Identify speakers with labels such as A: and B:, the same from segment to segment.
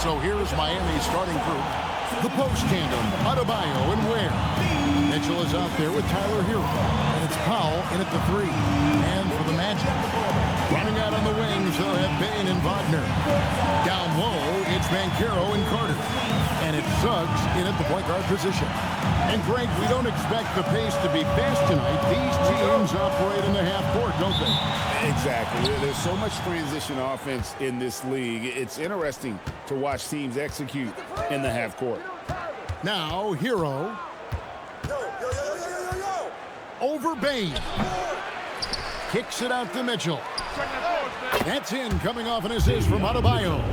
A: So here's Miami's starting group. The post tandem, Adebayo and Ware. Mitchell is out there with Tyler Hero. And it's Powell in at the 3. And for the Magic, running out on the wings, they'll have Bain and Wagner. Down low, it's Banchero and Carter. And it's Suggs in at the point guard position. And Greg, we don't expect the pace to be fast tonight. These teams operate in the half court, don't they?
B: Exactly. There's so much transition offense in this league. It's interesting to watch teams execute in the half court.
A: Now, Hero. Over Bain. Kicks it out to Mitchell. That's in, coming off an assist from Adebayo.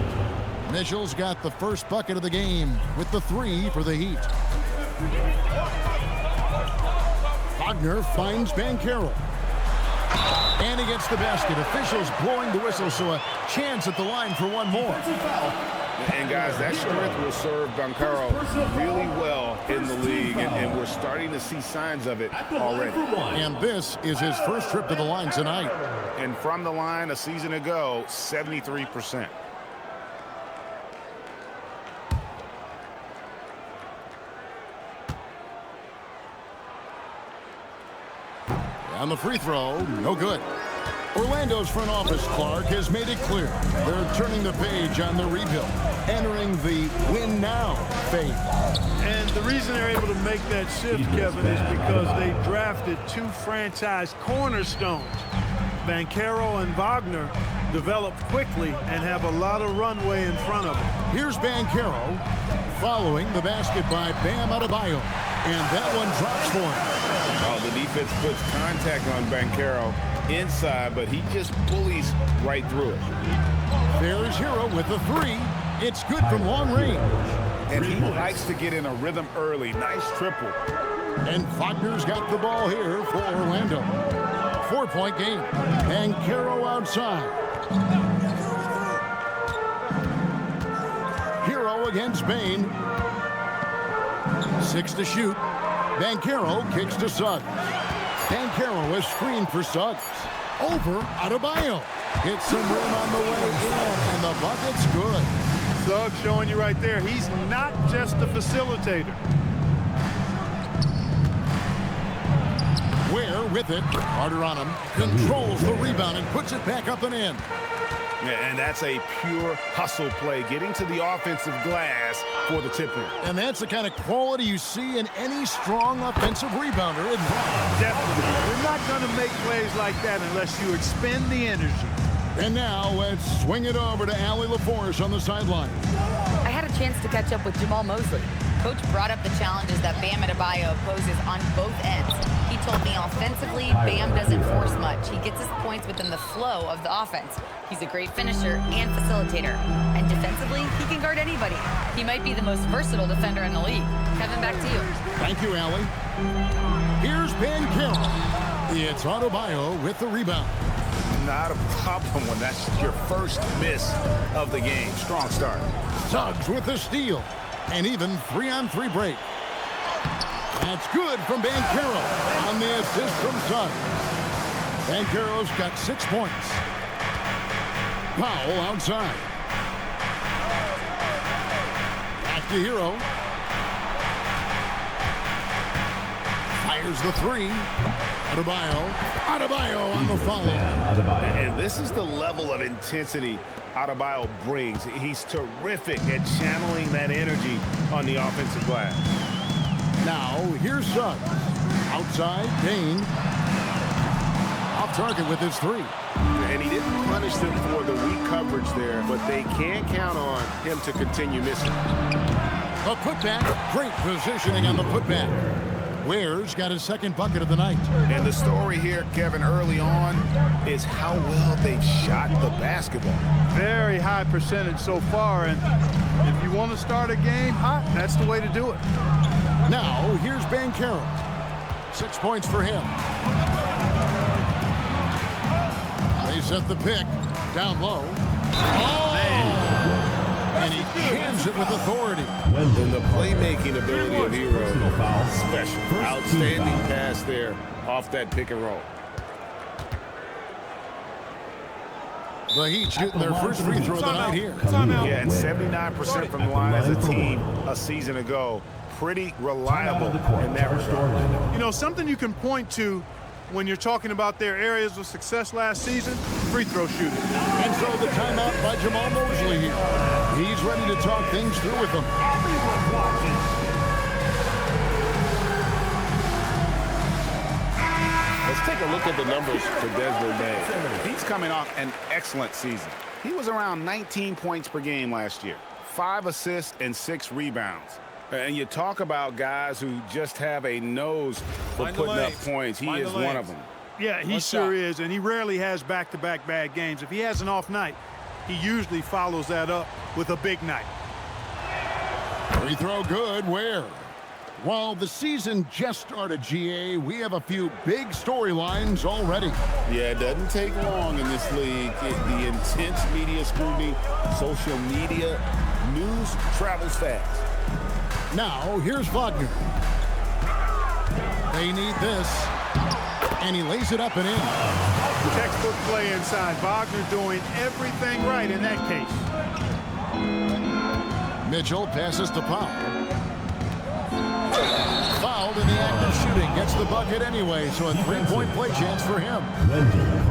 A: Mitchell's got the first bucket of the game with the 3 for the Heat. Wagner finds Banchero. And he gets the basket. Officials blowing the whistle, so a chance at the line for one more.
B: And guys, that strength will serve Banchero really well in the league, and we're starting to see signs of it already.
A: And this is his first trip to the line tonight.
B: And from the line a season ago, 73%.
A: On the free throw, no good. Orlando's front office, Clark, has made it clear they're turning the page on the rebuild, entering the win now phase.
C: And the reason they're able to make that shift, Kevin, is because they drafted 2 franchise cornerstones. Banchero and Wagner developed quickly and have a lot of runway in front of them.
A: Here's Banchero following the basket by Bam Adebayo. And that one drops for him.
B: Oh, the defense puts contact on Banchero inside, but he just bullies right through it.
A: There's Hero with the 3. It's good from long range.
B: And he likes to get in a rhythm early. Nice triple.
A: And Wagner's got the ball here for Orlando. 4-point game. Banchero outside. Hero against Bain. 6 to shoot. Banchero kicks to Suggs. Banchero is screened for Suggs. Over Adebayo. Hits some rim on the way in, and the bucket's good.
C: Suggs showing you right there, he's not just a facilitator.
A: Ware with it. Carter on him. Controls the rebound and puts it back up and in.
B: Yeah, and that's a pure hustle play, getting to the offensive glass for the tip-in.
A: And that's the kind of quality you see in any strong offensive rebounder, isn't it?
C: Definitely. You're not going to make plays like that unless you expend the energy.
A: And now let's swing it over to Allie LaForce on the sideline.
D: I had a chance to catch up with Jamal Mosley. Coach brought up the challenges that Bam Adebayo poses on both ends. He told me offensively, Bam doesn't force much. He gets his points within the flow of the offense. He's a great finisher and facilitator. And defensively, he can guard anybody. He might be the most versatile defender in the league. Kevin, back to you.
A: Thank you, Allie. Here's Banchero. It's Adebayo with the rebound.
B: Not a problem when that's your first miss of the game. Strong start.
A: Suggs with the steal. And even 3-on-3 break. That's good from Banchero on the assist from Suggs. Banchero's got 6 points. Powell outside. Back to Hero. Fires the 3. Adebayo on the follow.
B: And this is the level of intensity Adebayo brings. He's terrific at channeling that energy on the offensive glass.
A: Now, here's Suggs. Outside, Bain. Off target with his 3.
B: And he didn't punish them for the weak coverage there, but they can't count on him to continue missing.
A: A putback. Great positioning on the putback. Ware's got his second bucket of the night.
B: And the story here, Kevin, early on is how well they've shot the basketball.
C: Very high percentage so far, and if you want to start a game hot, that's the way to do it.
A: Now, here's Banchero. 6 points for him. They set the pick. Down low. Oh! And he jams it with authority.
B: And the playmaking ability of Hero, special. Outstanding pass there off that pick and roll.
A: The Heat shooting their first free throw of the night here.
B: Yeah, and 79% from the line as a team a season ago. Pretty reliable in that regard.
C: You know, something you can point to when you're talking about their areas of success last season, free throw shooting.
A: And so the timeout by Jamal Mosley here. He's ready to talk things through with them.
B: Let's take a look at the numbers for Desmond Bane. He's coming off an excellent season. He was around 19 points per game last year, 5 assists and 6 rebounds. And you talk about guys who just have a nose for putting up points. He is one of them.
C: Yeah, he sure is, and he rarely has back-to-back bad games. If he has an off night, he usually follows that up with a big night.
A: Free throw good. Where? While the season just started, GA, we have a few big storylines already.
B: Yeah, it doesn't take long in this league. The intense media scrutiny, social media, news travels fast.
A: Now, here's Wagner. They need this. And he lays it up and in.
C: Textbook play inside. Wagner doing everything right in that case.
A: Mitchell passes to Powell. Fouled in the act of shooting. Gets the bucket anyway, so a three-point play chance for him.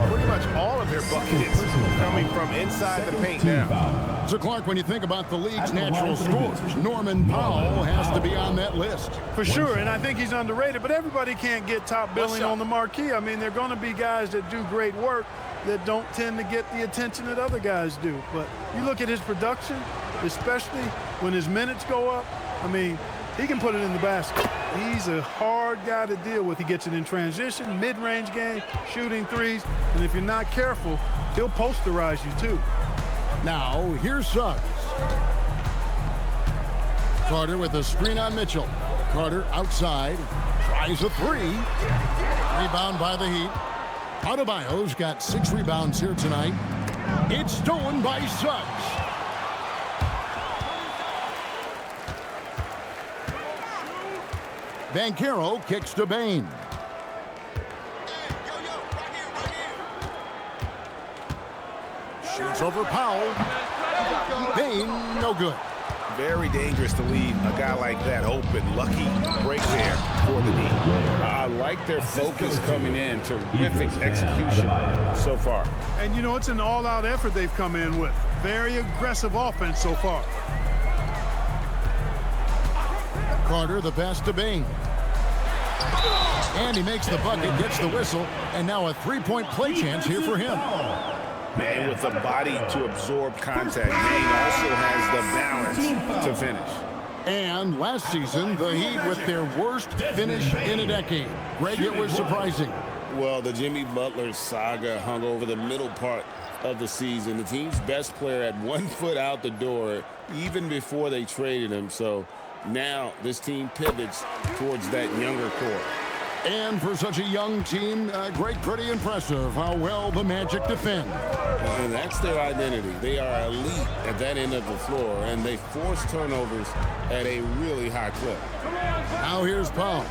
B: Pretty much all of their buckets coming from inside the paint now.
A: So, Clark, when you think about the league's natural scorers, Norman Powell has to be on that list.
C: For sure, and I think he's underrated, but everybody can't get top billing on the marquee. I mean, there are going to be guys that do great work that don't tend to get the attention that other guys do. But you look at his production, especially when his minutes go up, I mean, he can put it in the basket. He's a hard guy to deal with. He gets it in transition, mid-range game, shooting threes, and if you're not careful, he'll posterize you too.
A: Now, here's Suggs. Carter with a screen on Mitchell. Carter outside, tries a three. Rebound by the Heat. Adebayo's got 6 rebounds here tonight. It's stolen by Suggs. Banchero kicks to Bane. Shoots over Powell. Bane, no good.
B: Very dangerous to leave a guy like that open. Lucky break there for the Heat. I like their focus coming in. Terrific execution so far.
C: And, you know, it's an all-out effort they've come in with. Very aggressive offense so far.
A: Carter, the pass to Bane. And he makes the bucket, gets the whistle, and now a three-point play chance here for him.
B: Man, with the body to absorb contact, Bane also has the balance to finish.
A: And last season, the Heat with their worst finish in a decade. Greg, it was surprising.
B: Well, the Jimmy Butler saga hung over the middle part of the season. The team's best player had 1 foot out the door even before they traded him. So now this team pivots towards that younger core.
A: And for such a young team, Greg, pretty impressive how well the Magic defend.
B: And that's their identity. They are elite at that end of the floor, and they force turnovers at a really high clip.
A: Now here's Powell.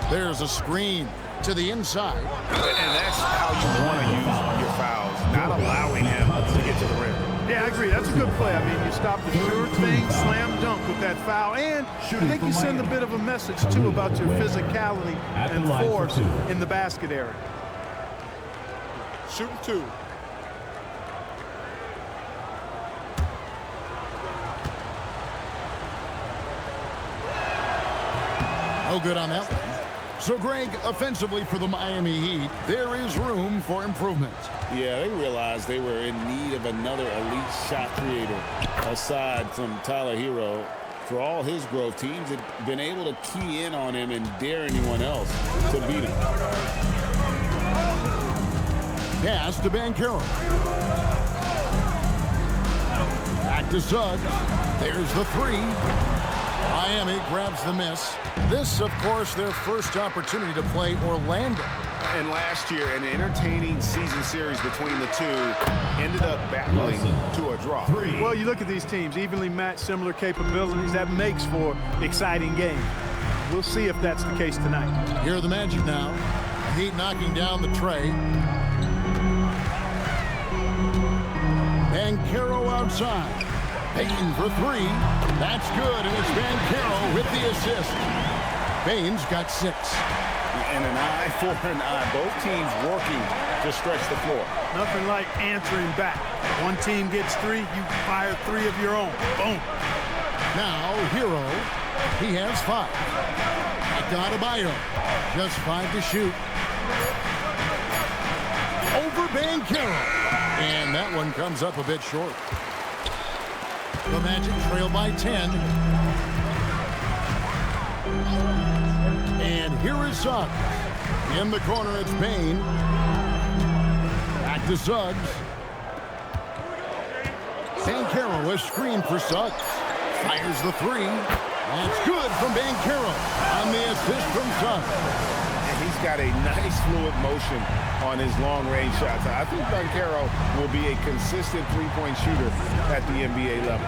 A: There's a screen to the inside.
B: And that's how you want to use your fouls, not allowing him to get to the rim.
C: Yeah, I agree. That's a good play. I mean, you stop the sure thing, slam dunk with that foul. And I think you send a bit of a message, too, about your physicality and force in the basket area. Shooting 2.
A: No good on that one. So, Greg, offensively for the Miami Heat, there is room for improvement.
B: Yeah, they realized they were in need of another elite shot creator aside from Tyler Hero. For all his growth, teams had been able to key in on him and dare anyone else to beat him.
A: Pass to Banchero. Back to Suggs. There's the three. Miami grabs the miss. This, of course, their first opportunity to play Orlando.
B: And last year, an entertaining season series between the two ended up battling to a draw.
C: Well, you look at these teams, evenly matched, similar capabilities. That makes for exciting games. We'll see if that's the case tonight.
A: Here are the Magic now. Heat knocking down the tray. Banchero outside. Payne for three. That's good, and it's Banchero with the assist. Payne's got 6.
B: And an eye for an eye. Both teams working to stretch the floor.
C: Nothing like answering back. One team gets 3, you fire 3 of your own. Boom.
A: Now, Hero. He has 5. Back to Adebayo. Just 5 to shoot. Over Banchero. And that one comes up a bit short. The Magic trail by 10. And here is Suggs. In the corner, it's Payne. Back to Suggs. Banchero, a screen for Suggs. Fires the 3. That's good from Banchero on the assist from Suggs.
B: And he's got a nice fluid motion on his long-range shots. I think Banchero will be a consistent three-point shooter at the NBA level.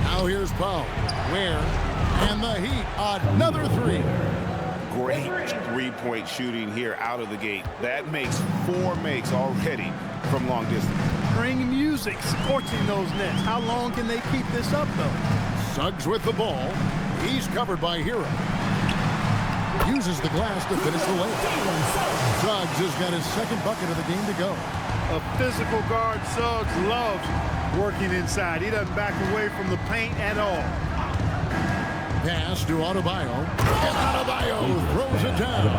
A: Now here's Powell. Ware. And the Heat. Another 3.
B: Great three-point shooting here out of the gate. That makes 4 makes already from long distance.
C: String music scorching those nets. How long can they keep this up, though?
A: Suggs with the ball. He's covered by Hero. Uses the glass to finish the layup. Suggs has got his 2nd bucket of the game to go.
C: A physical guard, Suggs, loves working inside. He doesn't back away from the paint at all.
A: Pass to Adebayo. And Adebayo throws it down.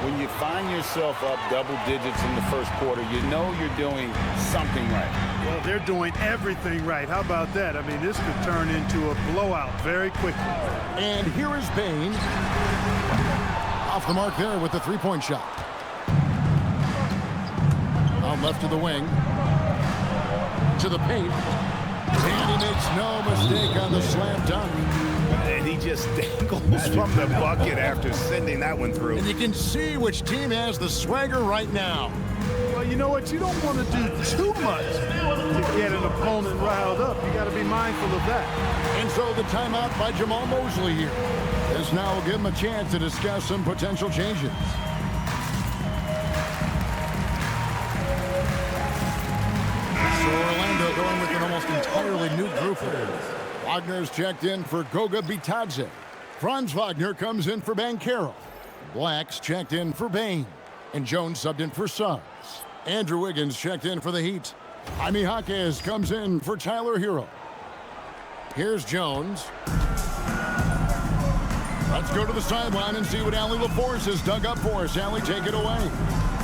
B: When you find yourself up double digits in the first quarter, you know you're doing something right.
C: Well, they're doing everything right. How about that? I mean, this could turn into a blowout very quickly.
A: And here is Payne. Off the mark there with the 3-point shot. Out left to the wing. To the paint. And he makes no mistake on the slam dunk.
B: And he just dangles from the bucket after sending that one through.
A: And you can see which team has the swagger right now.
C: Well, you know what? You don't want to do too much to get an opponent riled up. You got to be mindful of that.
A: And so the timeout by Jamal Mosley here. This now will give him a chance to discuss some potential changes. So Orlando going with an almost entirely new group here. Wagner's checked in for Goga Bitadze. Franz Wagner comes in for Banchero. Black's checked in for Payne. And Jones subbed in for Suggs. Andrew Wiggins checked in for the Heat. Jaime Jaquez comes in for Tyler Hero. Here's Jones. Let's go to the sideline and see what Allie LaForce has dug up for us. Allie, take it away.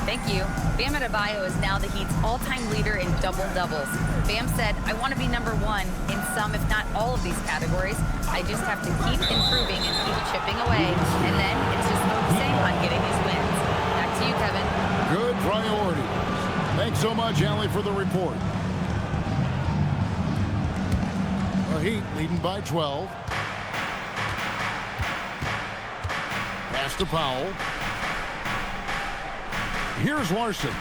D: Thank you. Bam Adebayo is now the Heat's all-time leader in double-doubles. Bam said, I want to be number 1 in some, if not all of these categories. I just have to keep improving and keep chipping away. And then it's just focusing on getting these wins. Back to you, Kevin.
A: Good priorities. Thanks so much, Allie, for the report. The Heat leading by 12. Pass to Powell. Here's Larson.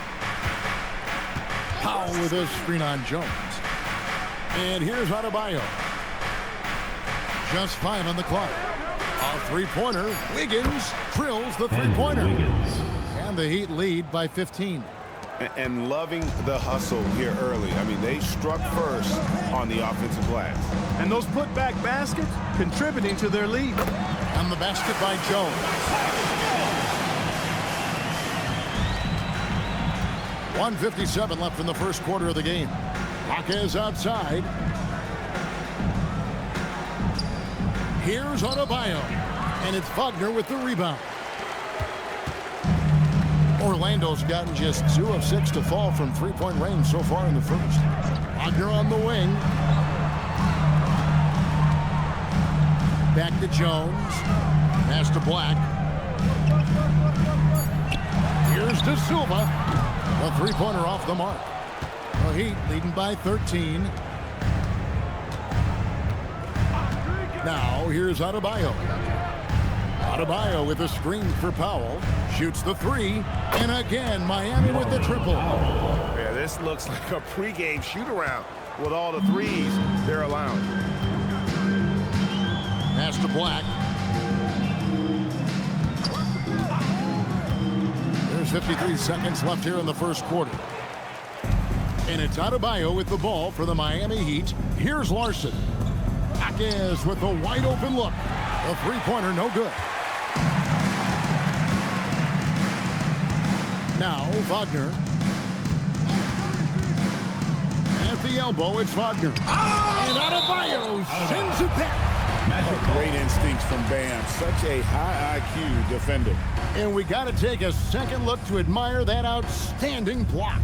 A: Powell with a screen on Jones. And here's Adebayo. Just 5 on the clock. A three-pointer. Wiggins drills the three-pointer. And the Heat lead by 15.
B: And loving the hustle here early. I mean, they struck first on the offensive glass.
C: And those putback baskets contributing to their lead.
A: And the basket by Jones. 1:57 left in the first quarter of the game. Jaquez outside. Here's Adebayo. And it's Wagner with the rebound. Orlando's gotten just 2 of 6 to fall from three-point range so far in the first. Wagner on the wing. Back to Jones. Pass to Black. Here's De Silva. A three-pointer off the mark. The Heat leading by 13. Now here's Adebayo. Adebayo with a screen for Powell. Shoots the 3. And again, Miami with the triple.
B: Yeah, this looks like a pregame shoot-around with all the threes they're allowing.
A: Pass to Black. There's 53 seconds left here in the first quarter. And it's Adebayo with the ball for the Miami Heat. Here's Larson. Jaquez with a wide open look. A three-pointer, no good. Now Wagner. At the elbow, it's Wagner. And Adebayo sends it back.
B: Great instincts from Bam. Such a high IQ defender.
A: And we got to take a second look to admire that outstanding block.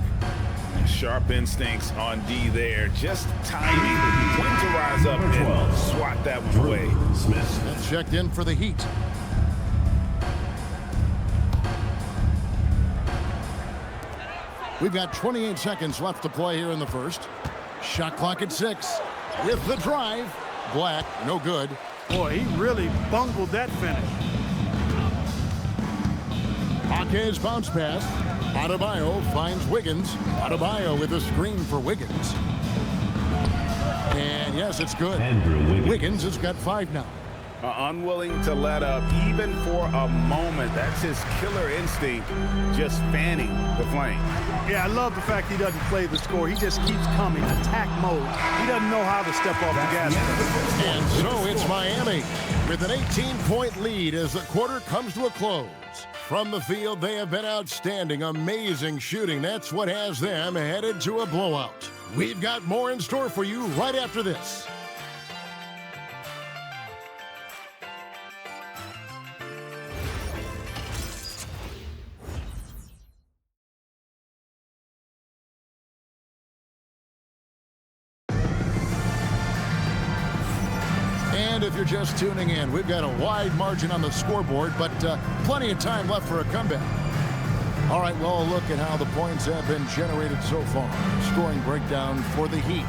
B: Sharp instincts on D there. Just timing when to rise up and swat that one away.
A: That's checked in for the Heat. We've got 28 seconds left to play here in the first. Shot clock at 6. With the drive. Black, no good.
C: Boy, he really bungled that finish.
A: Jaquez bounce pass. Adebayo finds Wiggins. Adebayo with a screen for Wiggins. And yes, it's good. Wiggins has got 5 now.
B: Unwilling to let up even for a moment. That's his killer instinct, just fanning the flame.
C: Yeah, I love the fact he doesn't play the score. He just keeps coming, attack mode. He doesn't know how to step off the gas.
A: And so it's Miami with an 18-point lead as the quarter comes to a close. From the field, they have been outstanding, amazing shooting. That's what has them headed to a blowout. We've got more in store for you right after this. And if you're just tuning in, we've got a wide margin on the scoreboard, but plenty of time left for a comeback. All right, well, a look at how the points have been generated so far. Scoring breakdown for the Heat.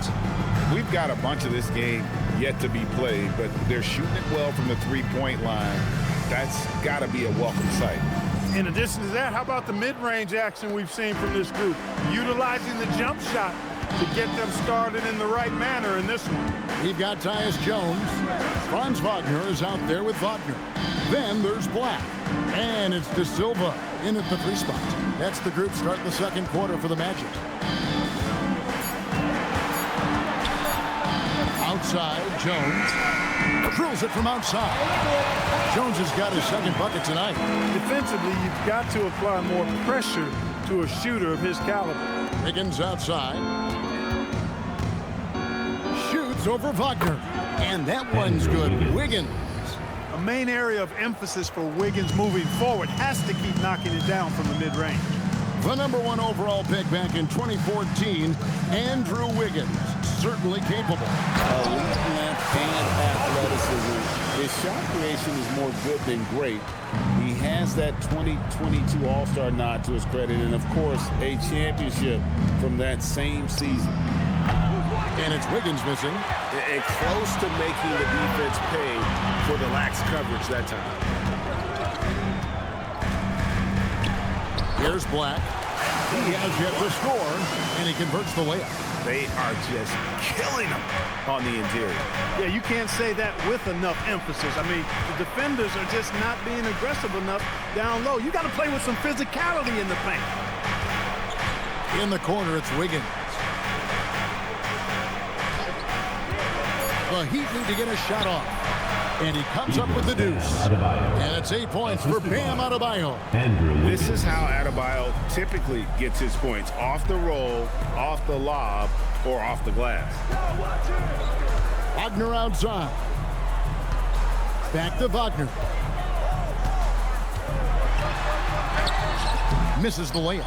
B: We've got a bunch of this game yet to be played, but they're shooting it well from the three-point line. That's got to be a welcome sight.
C: In addition to that, how about the mid-range action we've seen from this group? Utilizing the jump shot to get them started in the right manner in this one.
A: We've got Tyus Jones. Franz Wagner is out there with Wagner. Then there's Black. And it's De Silva in at the 3 spot. That's the group starting the second quarter for the Magic. Outside, Jones. Drills it from outside. Jones has got his second bucket tonight.
C: Defensively, you've got to apply more pressure to a shooter of his caliber.
A: Wiggins outside. Shoots over Wagner. And that one's good. Wiggins.
C: A main area of emphasis for Wiggins moving forward has to keep knocking it down from the mid-range.
A: The #1 overall pick back in 2014, Andrew Wiggins. Certainly capable.
B: Elite length and athleticism. His shot creation is more good than great. He has that 2022 All-Star nod to his credit, and of course, a championship from that same season.
A: And it's Wiggins missing.
B: And close to making the defense pay for the lax coverage that time.
A: Here's Black. He has yet to score, and he converts the layup.
B: They are just killing him on the interior.
C: Yeah, you can't say that with enough emphasis. I mean, the defenders are just not being aggressive enough down low. You got to play with some physicality in the paint.
A: In the corner, it's Wiggins. The Heat need to get a shot off. And he comes up with the deuce. And it's 8 points for Bam Adebayo.
B: This is how Adebayo typically gets his points. Off the roll, off the lob, or off the glass.
A: Wagner outside. Back to Wagner. Misses the layup.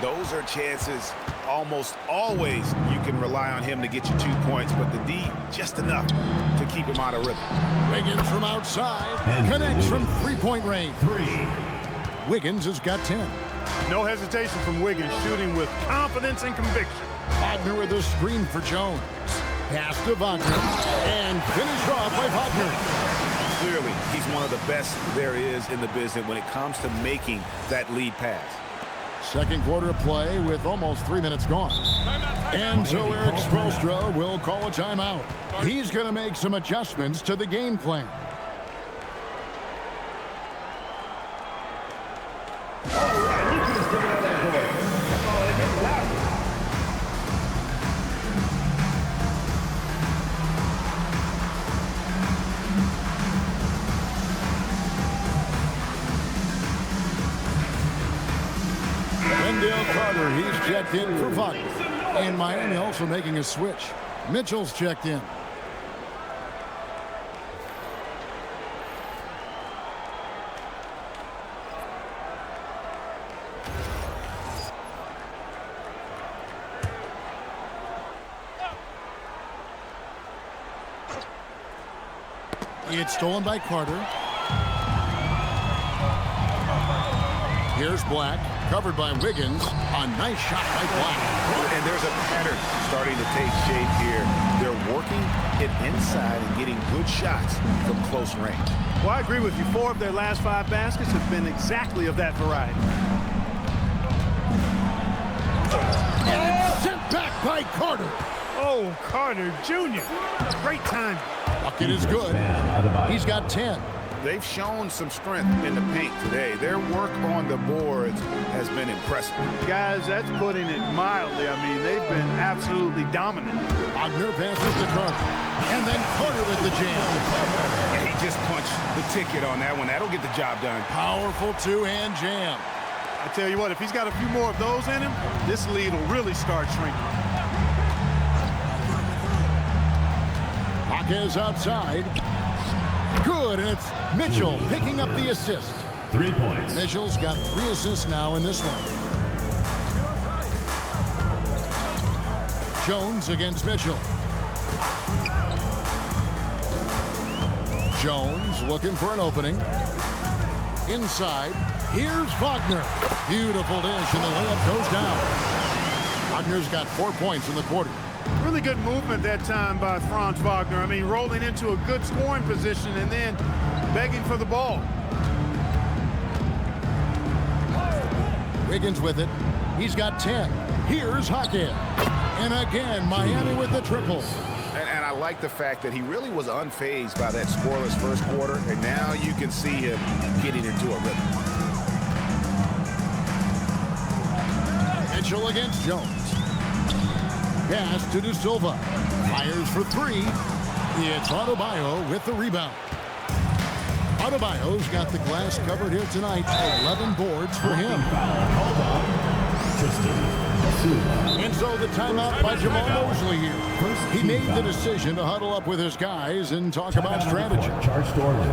B: Those are chances almost always you can rely on him to get you 2 points, but the D, just enough to keep him out of rhythm.
A: Wiggins from outside. Connects from three-point range. Wiggins has got 10.
C: No hesitation from Wiggins, shooting with confidence and conviction.
A: Wagner with a screen for Jones. Pass to Wagner. And finished off by Wagner.
B: Clearly, he's one of the best there is in the business when it comes to making that lead pass.
A: Second quarter of play with almost 3 minutes gone. And so Eric Spoelstra will call a timeout. He's going to make some adjustments to the game plan. Wendell Carter, he's checked in for Wagner. And Miami also making a switch. Mitchell's checked in. It's stolen by Carter. Here's Black, covered by Wiggins. A nice shot by Black.
B: And there's a pattern starting to take shape here. They're working it inside and getting good shots from close range.
C: Well, I agree with you. 4 of their last 5 baskets have been exactly of that variety.
A: And it's sent back by Carter.
C: Oh, Carter Jr. Great time.
A: Bucket is good. He's got 10.
B: They've shown some strength in the paint today. Their work on the boards has been impressive.
C: Guys, that's putting it mildly. I mean, they've been absolutely dominant.
A: Wagner passes to Carter. And then Carter with the jam.
B: And he just punched the ticket on that one. That'll get the job done.
A: Powerful two-hand jam.
C: I tell you what, if he's got a few more of those in him, this lead will really start shrinking.
A: Is outside. Good, and it's Mitchell picking up the assist.
E: 3 points.
A: Mitchell's got 3 assists now in this one. Jones against Mitchell. Jones looking for an opening. Inside. Here's Wagner. Beautiful dish, and the layup goes down. Wagner's got 4 points in the quarter.
C: Really good movement that time by Franz Wagner. I mean, rolling into a good scoring position and then begging for the ball.
A: Wiggins with it. He's got 10. Here's Hockett. And again, Miami with the triple.
B: And I like the fact that he really was unfazed by that scoreless first quarter, and now you can see him getting into a rhythm.
A: Mitchell against Jones. Pass to De Silva. Fires for 3. It's Adebayo with the rebound. Adebayo's got the glass covered here tonight. 11 boards for him. And so the timeout by Jamal Mosley here. He made the decision to huddle up with his guys and talk about strategy.
E: Charge Dorman.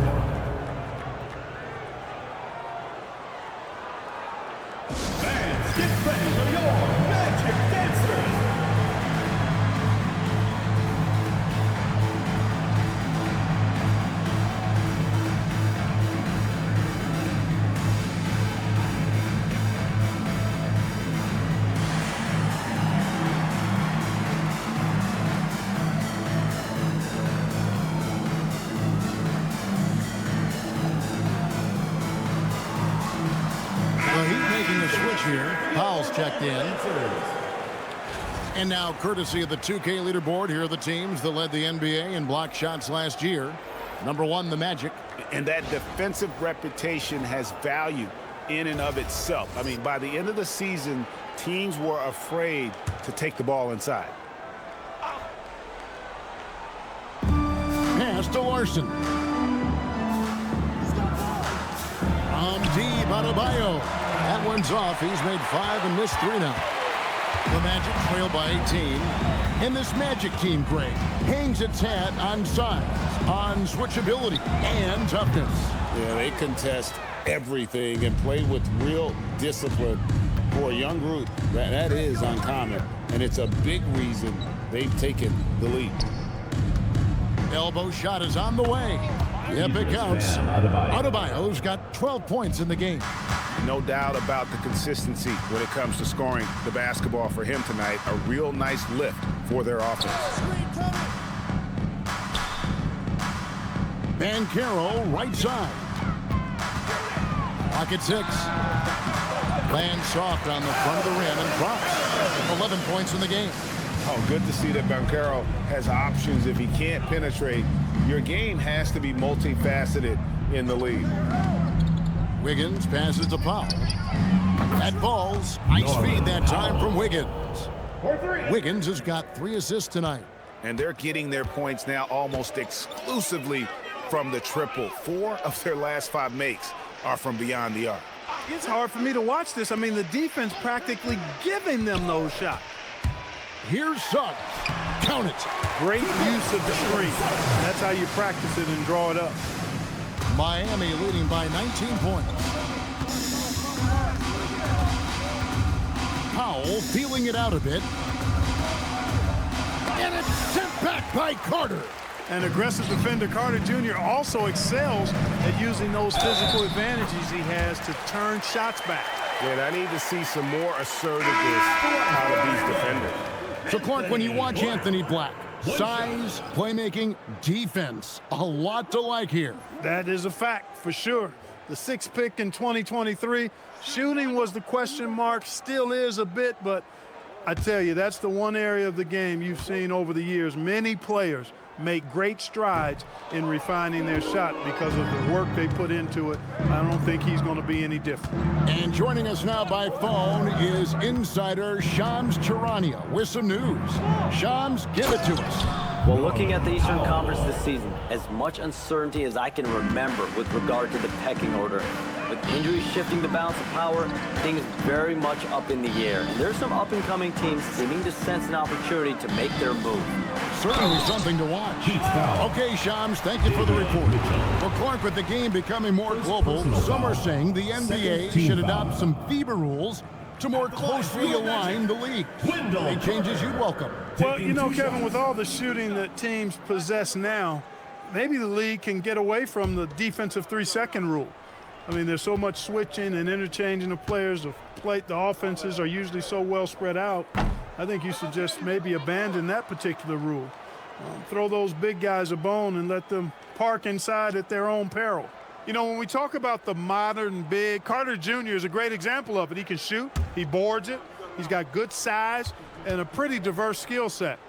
E: Fans, get ready for your Magic Dancers.
A: Here, Powell's checked in. And now, courtesy of the 2K leaderboard, here are the teams that led the NBA in block shots last year. Number 1, the Magic.
B: And that defensive reputation has value in and of itself. I mean, by the end of the season, teams were afraid to take the ball inside.
A: Pass to Larson. Deep, Adebayo. That one's off. He's made 5 and missed 3 now. The Magic trail by 18. And this Magic team, Greg, hangs its hat on size, on switchability, and toughness.
B: Yeah, they contest everything and play with real discipline. For a young group, that is uncommon. And it's a big reason they've taken the lead.
A: Elbow shot is on the way. Yep, it counts. Adebayo's got 12 points in the game.
B: No doubt about the consistency when it comes to scoring the basketball for him tonight. A real nice lift for their offense.
A: Banchero, right side. Pocket 6. Lands soft on the front of the rim and drops. 11 points in the game.
B: Oh, good to see that Banchero has options. If he can't penetrate, your game has to be multifaceted in the league.
A: Wiggins passes to Powell. That ball's nice feed that time from Wiggins. Wiggins has got 3 assists tonight.
B: And they're getting their points now almost exclusively from the triple. 4 of their last 5 makes are from beyond the arc.
C: It's hard for me to watch this. I mean, the defense practically giving them those shots.
A: Here's Suggs. Count it.
C: Great use of the screen. That's how you practice it and draw it up.
A: Miami leading by 19 points. Powell feeling it out a bit. And it's sent back by Carter.
C: An aggressive defender, Carter Jr. also excels at using those physical advantages he has to turn shots back.
B: And I need to see some more assertiveness out of these defenders.
A: So, Clark, when you watch Anthony Black, size, playmaking, defense, a lot to like here.
C: That is a fact for sure. The 6th pick in 2023, shooting was the question mark, still is a bit, but I tell you, that's the one area of the game you've seen over the years. Many players make great strides in refining their shot because of the work they put into it. I don't think he's going to be any different.
A: And joining us now by phone is insider Shams Charania with some news. Shams, give it to us.
F: Well, looking at the Eastern Conference this season, as much uncertainty as I can remember with regard to the pecking order. With injuries shifting the balance of power, things very much up in the air. And there's some up-and-coming teams seeming to sense an opportunity to make their move.
A: Certainly something to watch. Okay, Shams, thank you for the report. Well, Clark, with the game becoming more global, some are saying the NBA should adopt some FIBA rules to more closely align the league. Any changes you'd welcome?
C: Well, you know, Kevin, with all the shooting that teams possess now, maybe the league can get away from the defensive 3-second rule. I mean, there's so much switching and interchanging of players. The offenses are usually so well spread out. I think you should just maybe abandon that particular rule. Throw those big guys a bone and let them park inside at their own peril. You know, when we talk about the modern big, Carter Jr. is a great example of it. He can shoot, he boards it, he's got good size and a pretty diverse skill set.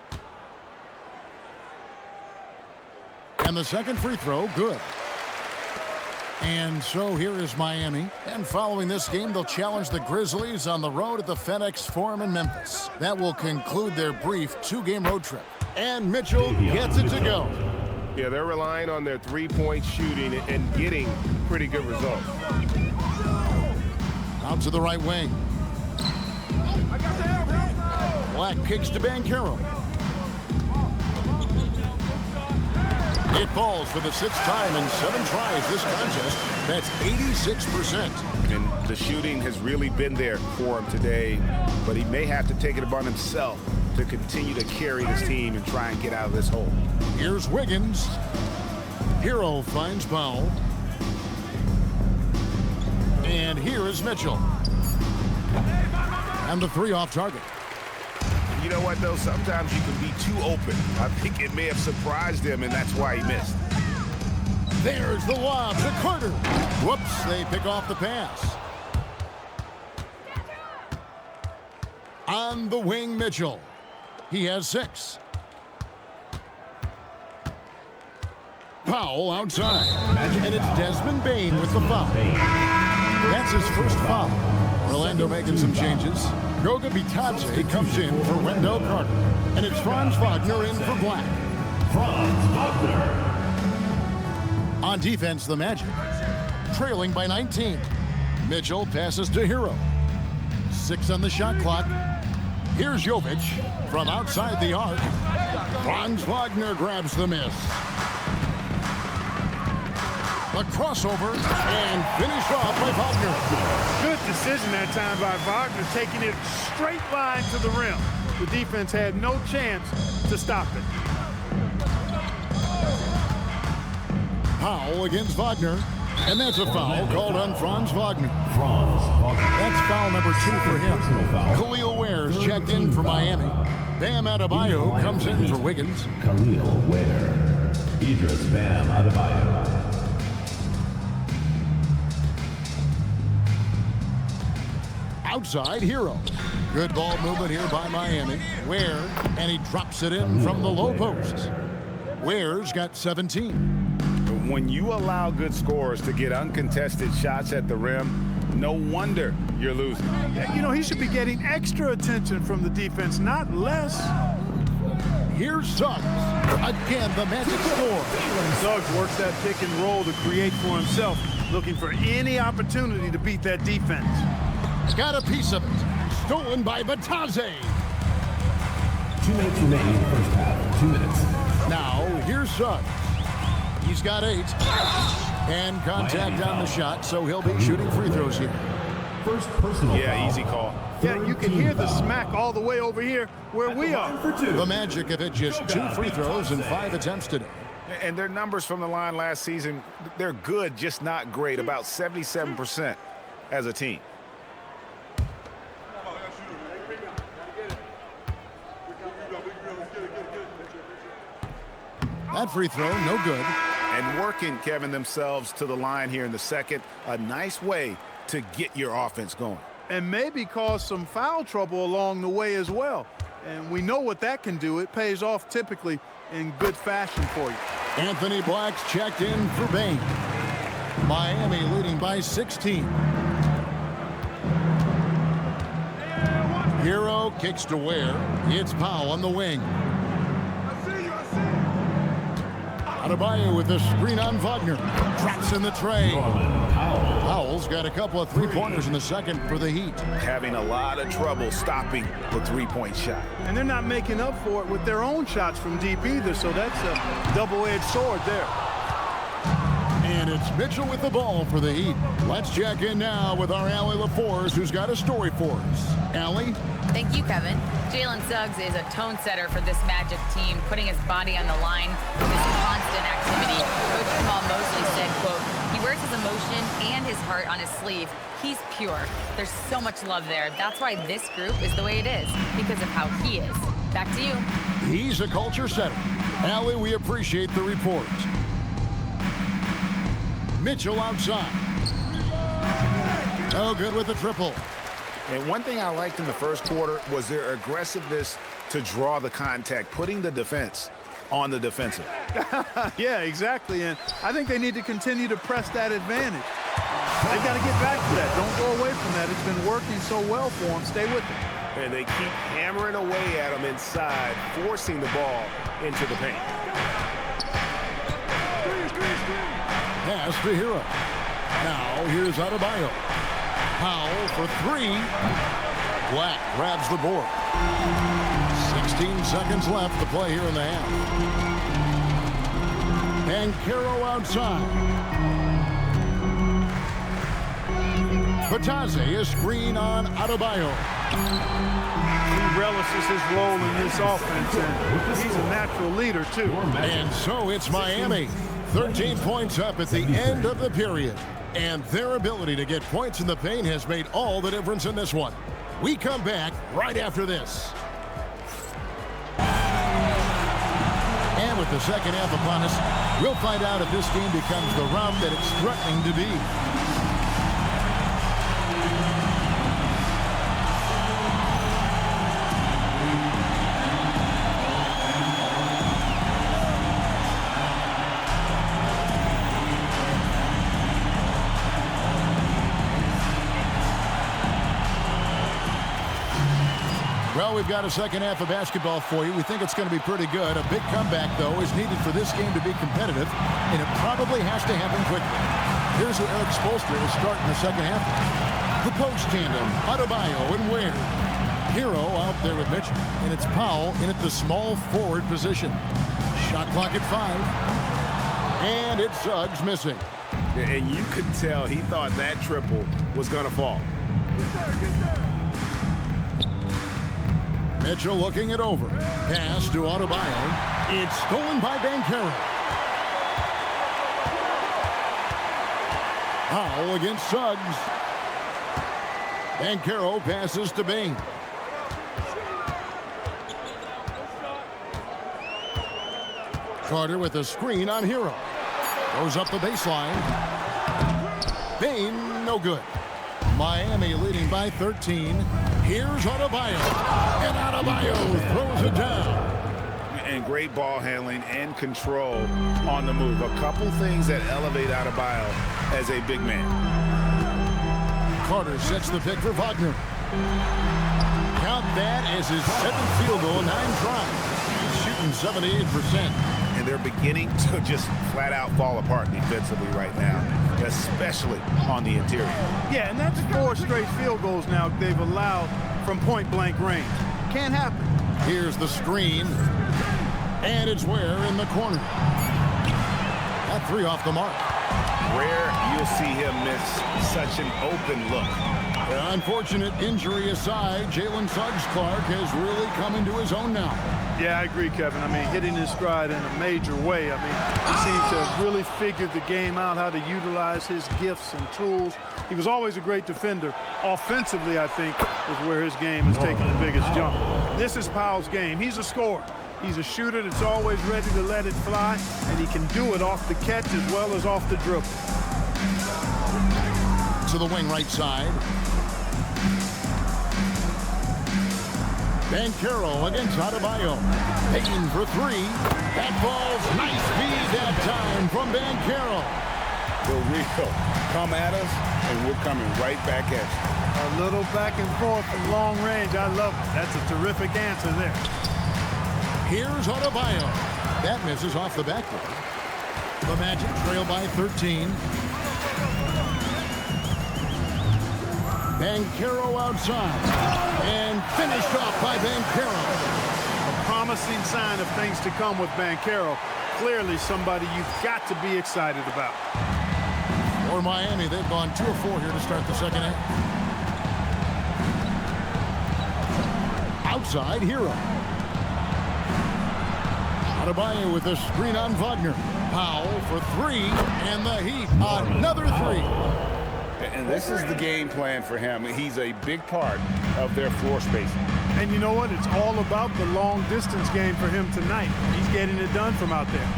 A: And the second free throw, good. And so here is Miami. And following this game, they'll challenge the Grizzlies on the road at the FedEx Forum in Memphis. That will conclude their brief 2-game road trip. And Mitchell gets it to go.
B: Yeah, they're relying on their three-point shooting and getting pretty good results.
A: Out to the right wing. Black kicks to Banchero. It falls for the 6th time in 7 tries this contest. That's 86%.
B: And the shooting has really been there for him today, but he may have to take it upon himself to continue to carry this team and try and get out of this hole.
A: Here's Wiggins. Hero finds Powell. And here is Mitchell. And the 3 off target.
B: You know what, though? Sometimes you can be too open. I think it may have surprised him, and that's why he missed.
A: There's the lob to Carter. Whoops, they pick off the pass. On the wing, Mitchell. He has 6. Powell outside. And it's Desmond Bane with the foul. That's his first foul. Orlando making some changes. Goga Bitadze comes in for Wendell Carter. And it's Franz Wagner in for Black.
E: Franz Wagner.
A: On defense, the Magic. Trailing by 19. Mitchell passes to Hero. 6 on the shot clock. Here's Jovic from outside the arc. Franz Wagner grabs the miss. A crossover and finished off by Wagner.
C: Good decision that time by Wagner, taking it straight line to the rim. The defense had no chance to stop it.
A: Powell against Wagner. And that's a foul called on Franz Wagner. That's foul number 2 for him. Khalil Ware's checked in for Miami. Bam Adebayo comes in for Wiggins.
E: Khalil Ware. Idris Bam Adebayo.
A: Outside, Hero. Good ball movement here by Miami. Ware, and he drops it in from the low post. Ware's got 17.
B: When you allow good scorers to get uncontested shots at the rim, no wonder you're losing.
C: You know, he should be getting extra attention from the defense, not less.
A: Here's Suggs. Again, the Magic score.
C: Suggs works that pick and roll to create for himself. looking for any opportunity to beat that defense.
A: Got a piece of it. Stolen by Batadze.
E: 2 minutes remaining in the first half. 2 minutes.
A: Now, here's Suggs. He's got 8. And contact on the shot, so he'll be shooting free throws here.
E: First personal
B: Yeah,
E: foul.
B: easy call.
C: Yeah, you can hear the smack all the way over here where we are.
E: For 2.
A: The Magic have hit just 2 free throws and 5 attempts today.
B: And their numbers from the line last season, they're good, just not great, about 77% as a team.
A: That free throw, no good.
B: And working, Kevin, themselves to the line here in the second, a nice way to get your offense going.
C: And maybe cause some foul trouble along the way as well. And we know what that can do. It pays off typically in good fashion for you.
A: Anthony Black's checked in for Bain. Miami leading by 16. Hero kicks to Ware. It's Powell on the wing. Adebayo with the screen on Wagner. Drops in the tray. Powell's got a couple of three-pointers in the second for the Heat.
B: Having a lot of trouble stopping the three-point shot.
C: And they're not making up for it with their own shots from deep either, so that's a double-edged sword there.
A: And it's Mitchell with the ball for the Heat. Let's check in now with our Allie LaForce, who's got a story for us. Allie?
D: Thank you, Kevin. Jalen Suggs is a tone setter for this Magic team, putting his body on the line with his constant activity. Coach Jamal Mosley said, quote, he wears his emotion and his heart on his sleeve. He's pure. There's so much love there. That's why this group is the way it is, because of how he is. Back to you.
A: He's a culture setter. Allie, we appreciate the report. Mitchell outside. Oh, good with the triple.
B: And one thing I liked in the first quarter was their aggressiveness to draw the contact, putting the defense on the defensive.
C: Yeah, exactly. And I think they need to continue to press that advantage. They've got to get back to that. Don't go away from that. It's been working so well for them. Stay with it.
B: And they keep hammering away at them inside, forcing the ball into the paint.
A: Pass to Hero. Now here's Adebayo. Powell for 3. Black grabs the board. 16 seconds left to play here in the half. And Caro outside. Batadze, a screen on Adebayo.
C: He relishes his role in this offense, and he's a natural leader, too.
A: And so it's Miami. 13 points up at the end of the period. And their ability to get points in the paint has made all the difference in this one. We come back right after this. And with the second half upon us, we'll find out if this game becomes the rout that it's threatening to be. Well, we've got a second half of basketball for you. We think it's going to be pretty good. A big comeback, though, is needed for this game to be competitive, and it probably has to happen quickly. Here's who Eric Spoelstra is starting the second half. The post tandem, Adebayo and Ware. Hero out there with Mitchell, and it's Powell in at the small forward position. Shot clock at 5, and it's Suggs missing.
B: And you could tell he thought that triple was going to fall.
A: Mitchell looking it over. Pass to Adebayo. It's stolen by Banchero. Powell against Suggs. Banchero passes to Bain. Carter with a screen on Hero. Goes up the baseline. Bain, no good. Miami leading by 13. Here's Adebayo. And Adebayo throws it down.
B: And great ball handling and control on the move. A couple things that elevate Adebayo as a big man.
A: Carter sets the pick for Wagner. Count that as his 7th field goal, 9 tries. He's shooting 78%.
B: and they're beginning to just flat out fall apart defensively right now, especially on the interior.
C: Yeah, and that's 4 straight field goals now they've allowed from point-blank range. Can't happen.
A: Here's the screen, and it's Ware in the corner. That 3 off the mark.
B: Rare you'll see him miss such an open look.
A: Unfortunate injury aside, Jalen Suggs-Clark has really come into his own now.
C: Yeah, I agree, Kevin. I mean, hitting his stride in a major way. I mean, he seems to have really figured the game out, how to utilize his gifts and tools. He was always a great defender. Offensively, I think, is where his game has taken the biggest jump. This is Powell's game. He's a scorer. He's a shooter that's always ready to let it fly, and he can do it off the catch as well as off the dribble.
A: To the wing right side. Banchero against Adebayo. Payton for 3. That falls. Nice feed that time from Banchero.
B: The real come at us, and we're coming right back at you.
C: A little back and forth from long range. I love it. That's a terrific answer there.
A: Here's Adebayo. That misses off the backboard. The Magic trail by 13. Banchero outside. And finished off by Banchero.
C: A promising sign of things to come with Banchero. Clearly somebody you've got to be excited about.
A: For Miami, they've gone 2 of 4 here to start the second half. Outside, Hero. Adebayo with a screen on Wagner. Powell for 3, and the Heat another 3.
B: And this is the game plan for him. He's a big part of their floor spacing.
C: And you know what? It's all about the long distance game for him tonight. He's getting it done from out there.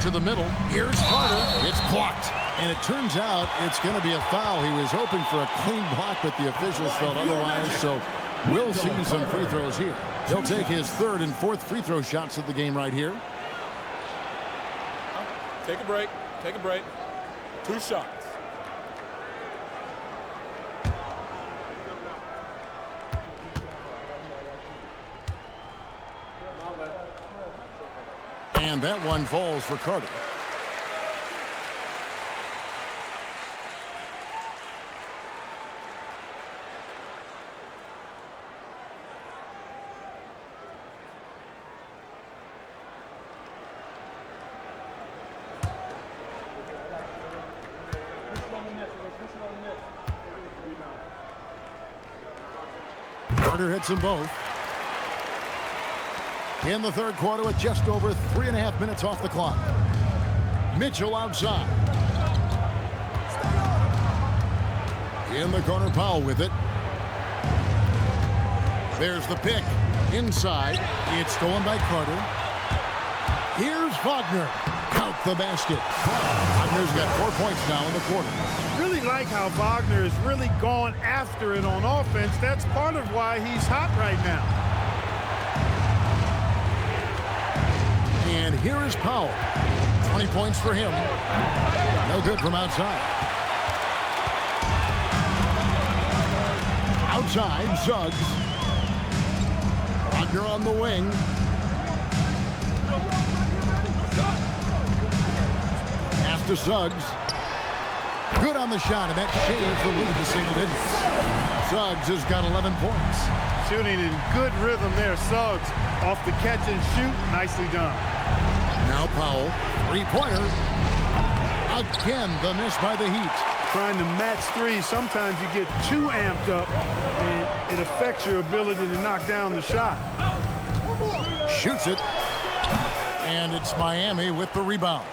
A: To the middle. Here's Carter. It's blocked. And it turns out it's going to be a foul. He was hoping for a clean block, but the officials felt otherwise. So we'll see some free throws here. He'll take his 3rd and 4th free throw shots of the game right here.
G: Take a break. Take a break. 2 shots.
A: And that one falls for Carter. Carter hits them both. In the 3rd quarter with just over 3.5 minutes off the clock. Mitchell outside. In the corner, Powell with it. There's the pick. Inside. It's stolen by Carter. Here's Wagner. Count the basket. Wagner's got 4 points now in the quarter.
C: Really like how Wagner is really gone after it on offense. That's part of why he's hot right now.
A: And here is Powell. 20 points for him. No good from outside. Outside, Suggs. Wagner on the wing. Pass to Suggs. Good on the shot, and that shaves the lead to single digits. Suggs has got 11 points.
C: Shooting in good rhythm there. Suggs off the catch and shoot. Nicely done.
A: Now Powell, 3-pointer. Again, the miss by the Heat.
C: Trying to match 3. Sometimes you get too amped up, and it affects your ability to knock down the shot.
A: Shoots it. And it's Miami with the rebound.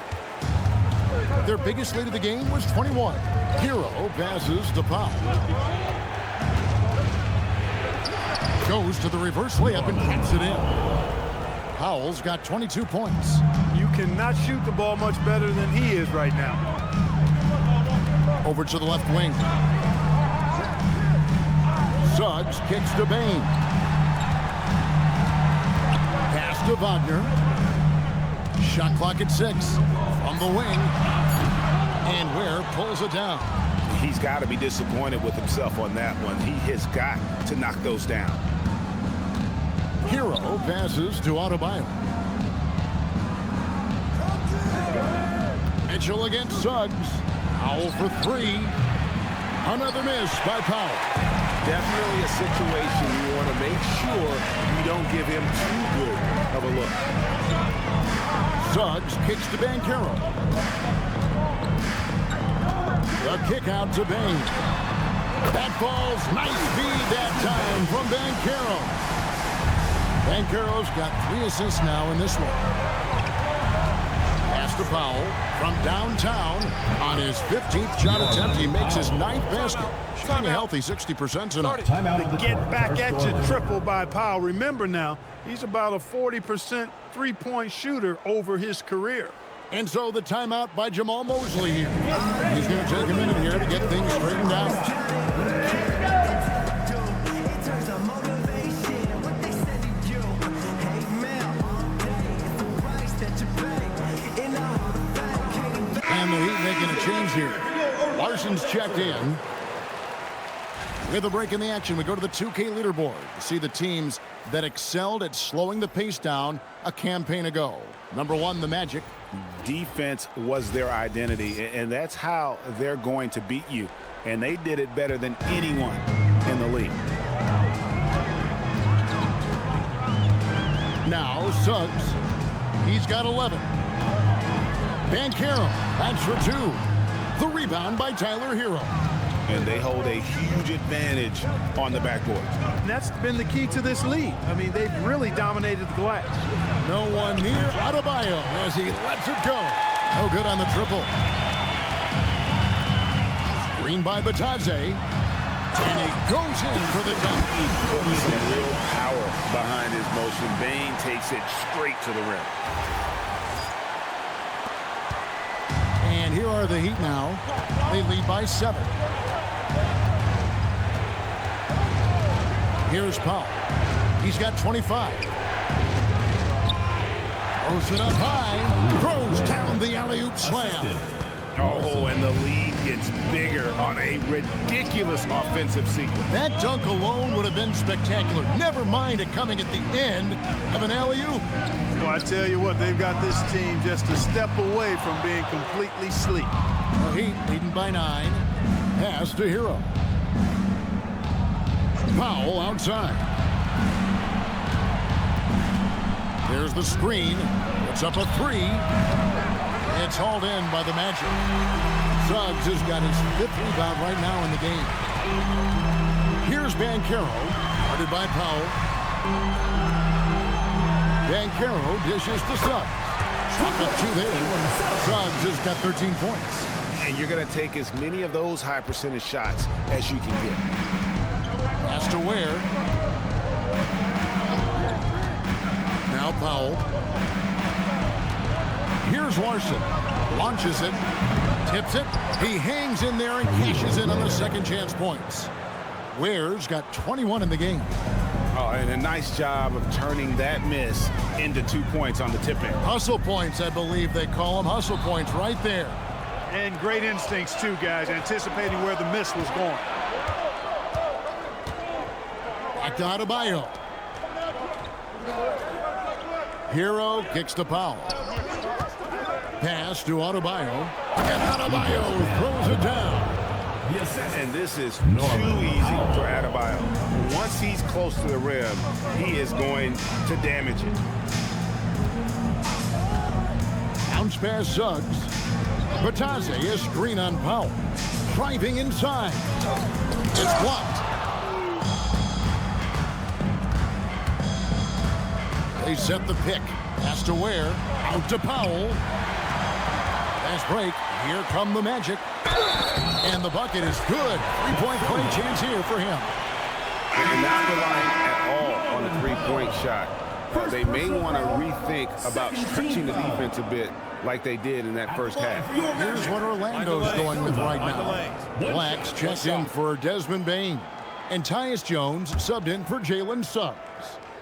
A: Their biggest lead of the game was 21. Hero passes to Powell. Goes to the reverse layup and hits it in. Powell's got 22 points.
C: You cannot shoot the ball much better than he is right now.
A: Over to the left wing. Suggs kicks to Bain. Pass to Wagner. Shot clock at 6. From the wing. And Ware pulls it down.
B: He's got to be disappointed with himself on that one. He has got to knock those down.
A: Hero passes to Adebayo. Mitchell against Suggs. Powell for three. Another miss by Powell.
B: Definitely a situation you want to make sure you don't give him too good of a look.
A: Suggs kicks to Banchero. The kick out to Bain. That falls. Nice feed that time from Banchero. Banchero's got 3 assists now in this one. Pass to Powell from downtown. On his 15th shot attempt, he makes his 9th basket. Shooting a healthy 60% tonight.
C: The get back at you triple by Powell. Remember now, he's about a 40% three-point shooter over his career.
A: And so the timeout by Jamal Mosley here. He's going to take a minute here to get things straightened out. And the Heat making a change here. Larson's checked in. With a break in the action, we go to the 2K leaderboard to see the teams that excelled at slowing the pace down a campaign ago. Number 1, the Magic.
B: Defense was their identity, and that's how they're going to beat you. And they did it better than anyone in the league.
A: Now Suggs. He's got 11. Banchero, that's for 2. The rebound by Tyler Hero.
B: And they hold a huge advantage on the backboard.
C: And that's been the key to this lead. I mean, they've really dominated the glass.
A: No one near Adebayo as he lets it go. No good on the triple. Screen by Batadze. And he goes in for the dunk.
B: Some real power behind his motion. Bain takes it straight to the rim.
A: And here are the Heat now. They lead by 7. Here's Powell. He's got 25. Throws it up high. Throws down the alley-oop slam.
B: Oh, and the lead gets bigger on a ridiculous offensive sequence.
A: That dunk alone would have been spectacular. Never mind it coming at the end of an alley-oop.
C: Well, I tell you what, they've got this team just a step away from being completely asleep.
A: The Heat leading by 9. Pass to Hero. Powell outside. There's the screen. It's up a 3. It's hauled in by the Magic. Suggs has got his 5th rebound right now in the game. Here's Banchero, guarded by Powell. Banchero dishes to Suggs. Shot up 2 there. Suggs has got 13 points.
B: And you're going to take as many of those high percentage shots as you can get.
A: Pass to Ware. Now Powell. Here's Larson. Launches it. Tips it. He hangs in there and cashes in on the second chance points. Ware's got 21 in the game.
B: Oh, and a nice job of turning that miss into 2 points on the tip-in.
A: Hustle points, I believe they call them. Hustle points right there.
C: And great instincts, too, guys, anticipating where the miss was going.
A: Back to Adebayo. Hero kicks to Powell. Pass to Adebayo. And Adebayo throws it down.
B: And this is too easy for Adebayo. Once he's close to the rim, he is going to damage it.
A: Bounce pass Suggs. Batadze is screen on Powell. Driving inside. It's blocked. They set the pick. Pass to Ware. Out to Powell. Fast break. Here come the Magic. And the bucket is good. 3-point play chance here for him.
B: And not relying at all on a three-point shot. They may want to rethink about stretching the defense a bit like they did in that first half.
A: Here's what Orlando's going with right now. Blacks checked in for Desmond Bain. And Tyus Jones subbed in for Jalen Suggs.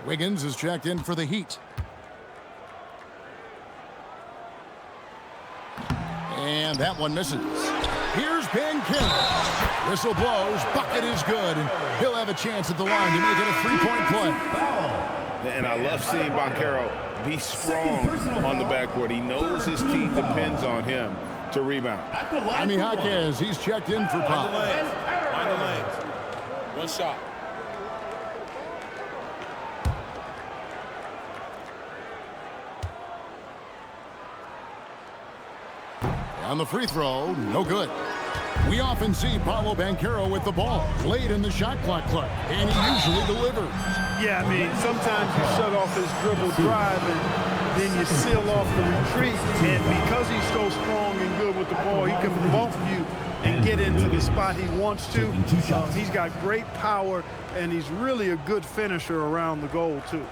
A: Wiggins is checked in for the Heat. And that one misses. Here's Banchero. Whistle blows. Bucket is good. And he'll have a chance at the line to make it a 3-point play.
B: And I love seeing Banchero be strong on the backboard. He knows his team depends on him to rebound.
A: Jaime Jaquez, he's checked in for Pop.
G: Mind the lanes. One shot.
A: On the free throw, no good. We often see Paolo Banchero with the ball late in the shot clock, and he usually delivers.
C: Yeah, I mean, sometimes you shut off his dribble drive and then you seal off the retreat. And because he's so strong and good with the ball, he can bump you and get into the spot he wants to. He's got great power, and he's really a good finisher around the goal, too.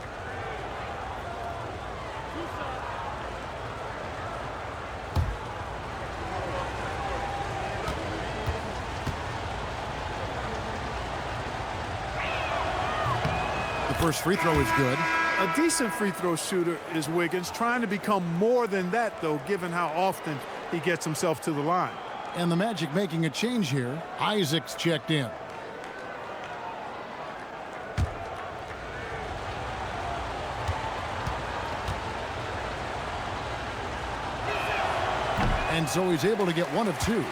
A: First free throw is good.
C: A decent free throw shooter is Wiggins, trying to become more than that, though, given how often he gets himself to the line.
A: And the Magic making a change here. Isaac's checked in. And so he's able to get one of two.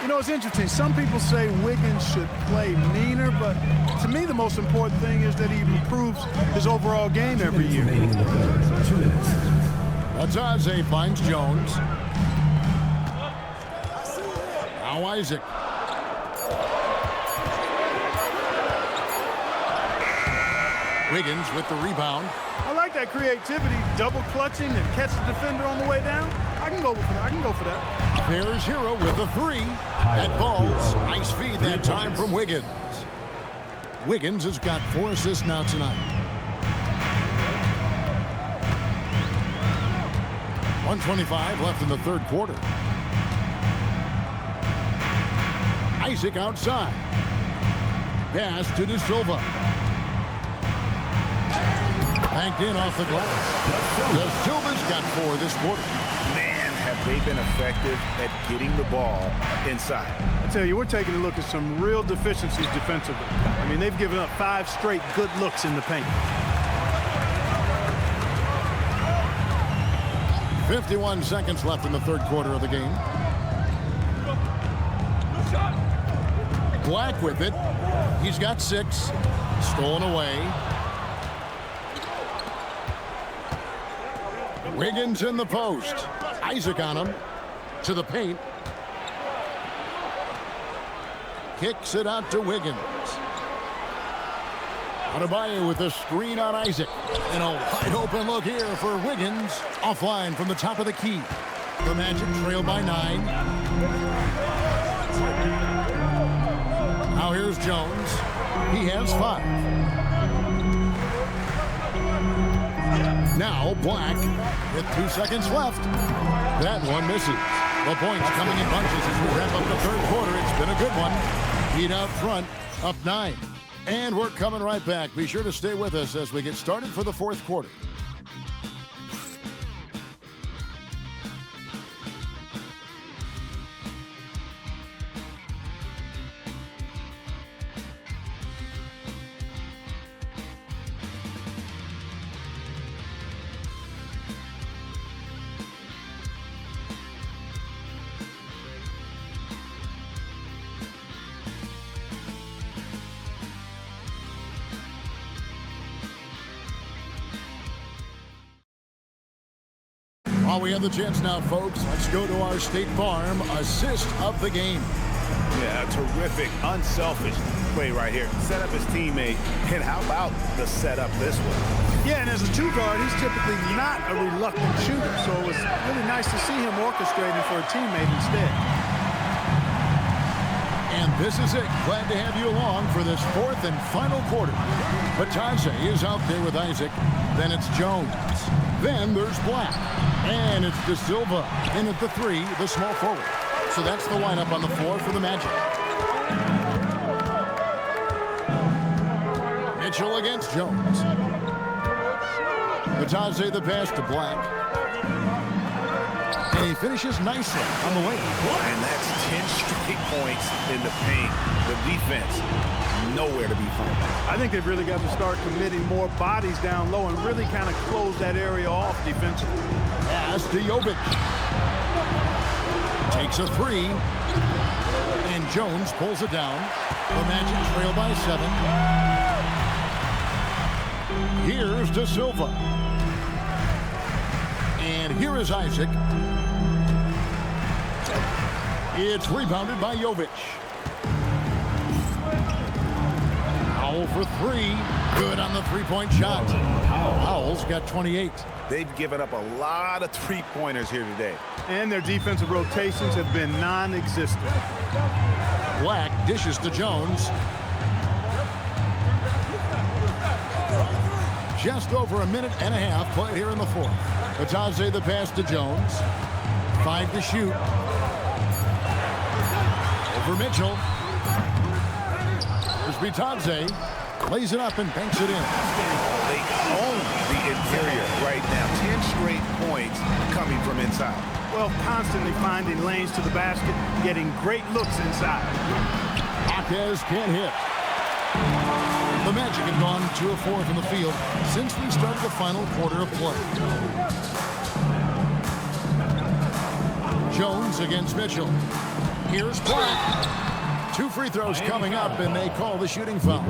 C: You know, it's interesting. Some people say Wiggins should play meaner, but to me the most important thing is that he improves his overall game every year.
A: Ataze finds Jones. Now Isaac. Wiggins with the rebound.
C: I like that creativity, double clutching and catch the defender on the way down. I can go for that.
A: Bears hero with a three. That falls. Nice feed that time from Wiggins. Wiggins has got 4 assists now tonight. 1:25 left in the third quarter. Isaac outside. Pass to De Silva. Banked in off the glass. De Silva's got 4 this quarter.
B: Man, have they been effective at getting the ball inside.
C: I tell you, we're taking a look at some real deficiencies defensively. I mean, they've given up 5 straight good looks in the paint.
A: 51 seconds left in the third quarter of the game. Black with it. He's got 6. Stolen away. Wiggins in the post. Isaac on him. To the paint. Kicks it out to Wiggins. Adebayo with a screen on Isaac. And a wide open look here for Wiggins. Offline from the top of the key. The Magic trail by 9. Now here's Jones. He has 5. Now Black with 2 seconds left. That one misses. The points coming in bunches as we wrap up the third quarter. It's been a good one. Heat out front, up 9. And we're coming right back. Be sure to stay with us as we get started for the fourth quarter. While we have the chance now, folks, let's go to our State Farm assist of the game.
B: Yeah, a terrific, unselfish play right here. Set up his teammate, and how about the setup this way?
C: Yeah, and as a 2 guard, he's typically not a reluctant shooter, so it was really nice to see him orchestrating for a teammate instead.
A: And this is it. Glad to have you along for this fourth and final quarter. Ataze is out there with Isaac. Then it's Jones. Then there's Black. And it's De Silva in at the 3, the small forward. So that's the lineup on the floor for the Magic. Mitchell against Jones. Ataze the pass to Black. And he finishes nicely on the way.
B: And that's 10 straight points in the paint. The defense nowhere to be found.
C: I think they've really got to start committing more bodies down low and really kind of close that area off defensively.
A: Pass to Jovic. Takes a three. And Jones pulls it down. The Magic trail by 7. Here's De Silva. And here is Isaac. It's rebounded by Jovic. Powell for three. Good on the three-point shot. Powell's got 28.
B: They've given up a lot of three-pointers here today.
C: And their defensive rotations have been non-existent.
A: Black dishes to Jones. Just over a minute and a half played here in the fourth. Bitadze the pass to Jones. 5 to shoot. Over Mitchell. Here's Bitadze. Lays it up and banks it in.
B: They own the interior right now. 10 straight points coming from inside.
C: Well, constantly finding lanes to the basket, getting great looks inside.
A: Marquez can't hit. The Magic have gone 2 of 4 from the field since we started the final quarter of play. Jones against Mitchell. Here's Black. 2 free throws coming up, and they call the shooting foul.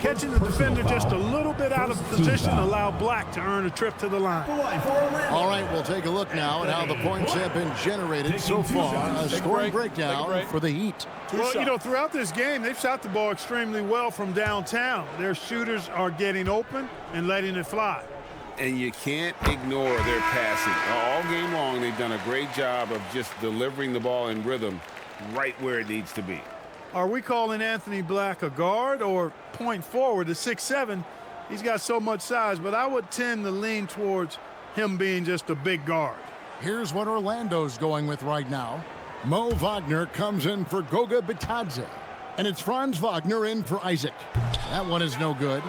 C: Catching the defender just a little bit out of position allowed Black to earn a trip to the line.
A: All right, we'll take a look now at how the points have been generated so far. A scoring breakdown for the Heat.
C: Well, you know, throughout this game, they've shot the ball extremely well from downtown. Their shooters are getting open and letting it fly.
B: And you can't ignore their passing. All game long, they've done a great job of just delivering the ball in rhythm right where it needs to be.
C: Are we calling Anthony Black a guard or point forward at 6'7"? He's got so much size, but I would tend to lean towards him being just a big guard.
A: Here's what Orlando's going with right now. Mo Wagner comes in for Goga Bitadze. And it's Franz Wagner in for Isaac. That one is no good.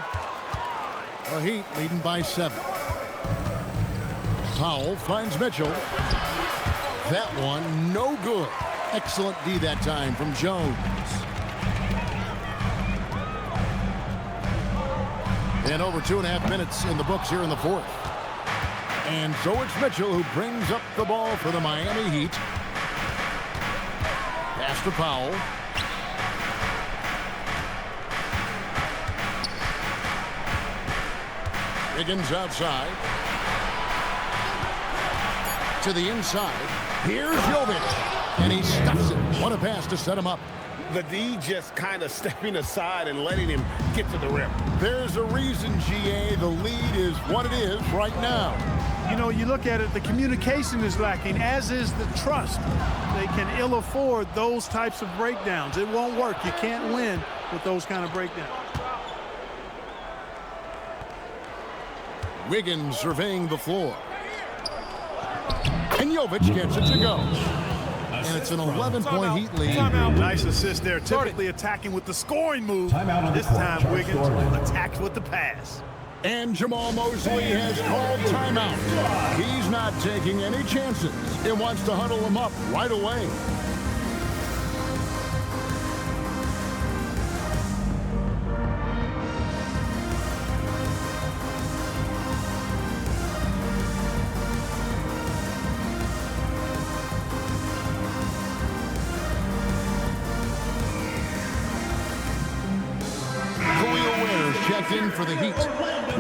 A: The Heat leading by 7. Powell finds Mitchell. That one no good. Excellent D that time from Jones. And over 2.5 minutes in the books here in the fourth. And so it's Mitchell who brings up the ball for the Miami Heat. Pass to Powell. Wiggins outside. To the inside. Here's Jovic. And he stuffs it. What a pass to set him up.
B: The D just kind of stepping aside and letting him get to the rim.
A: There's a reason, GA, the lead is what it is right now.
C: You know, you look at it, the communication is lacking, as is the trust. They can ill afford those types of breakdowns. It won't work. You can't win with those kind of breakdowns.
A: Wiggins surveying the floor. And Jovic gets it to go. And it's an 11-point Heat lead.
C: Nice assist there. Typically attacking with the scoring move. This time Wiggins attacks with the pass.
A: And Jamal Mosley has called timeout. He's not taking any chances. He wants to huddle him up right away. In for the Heat.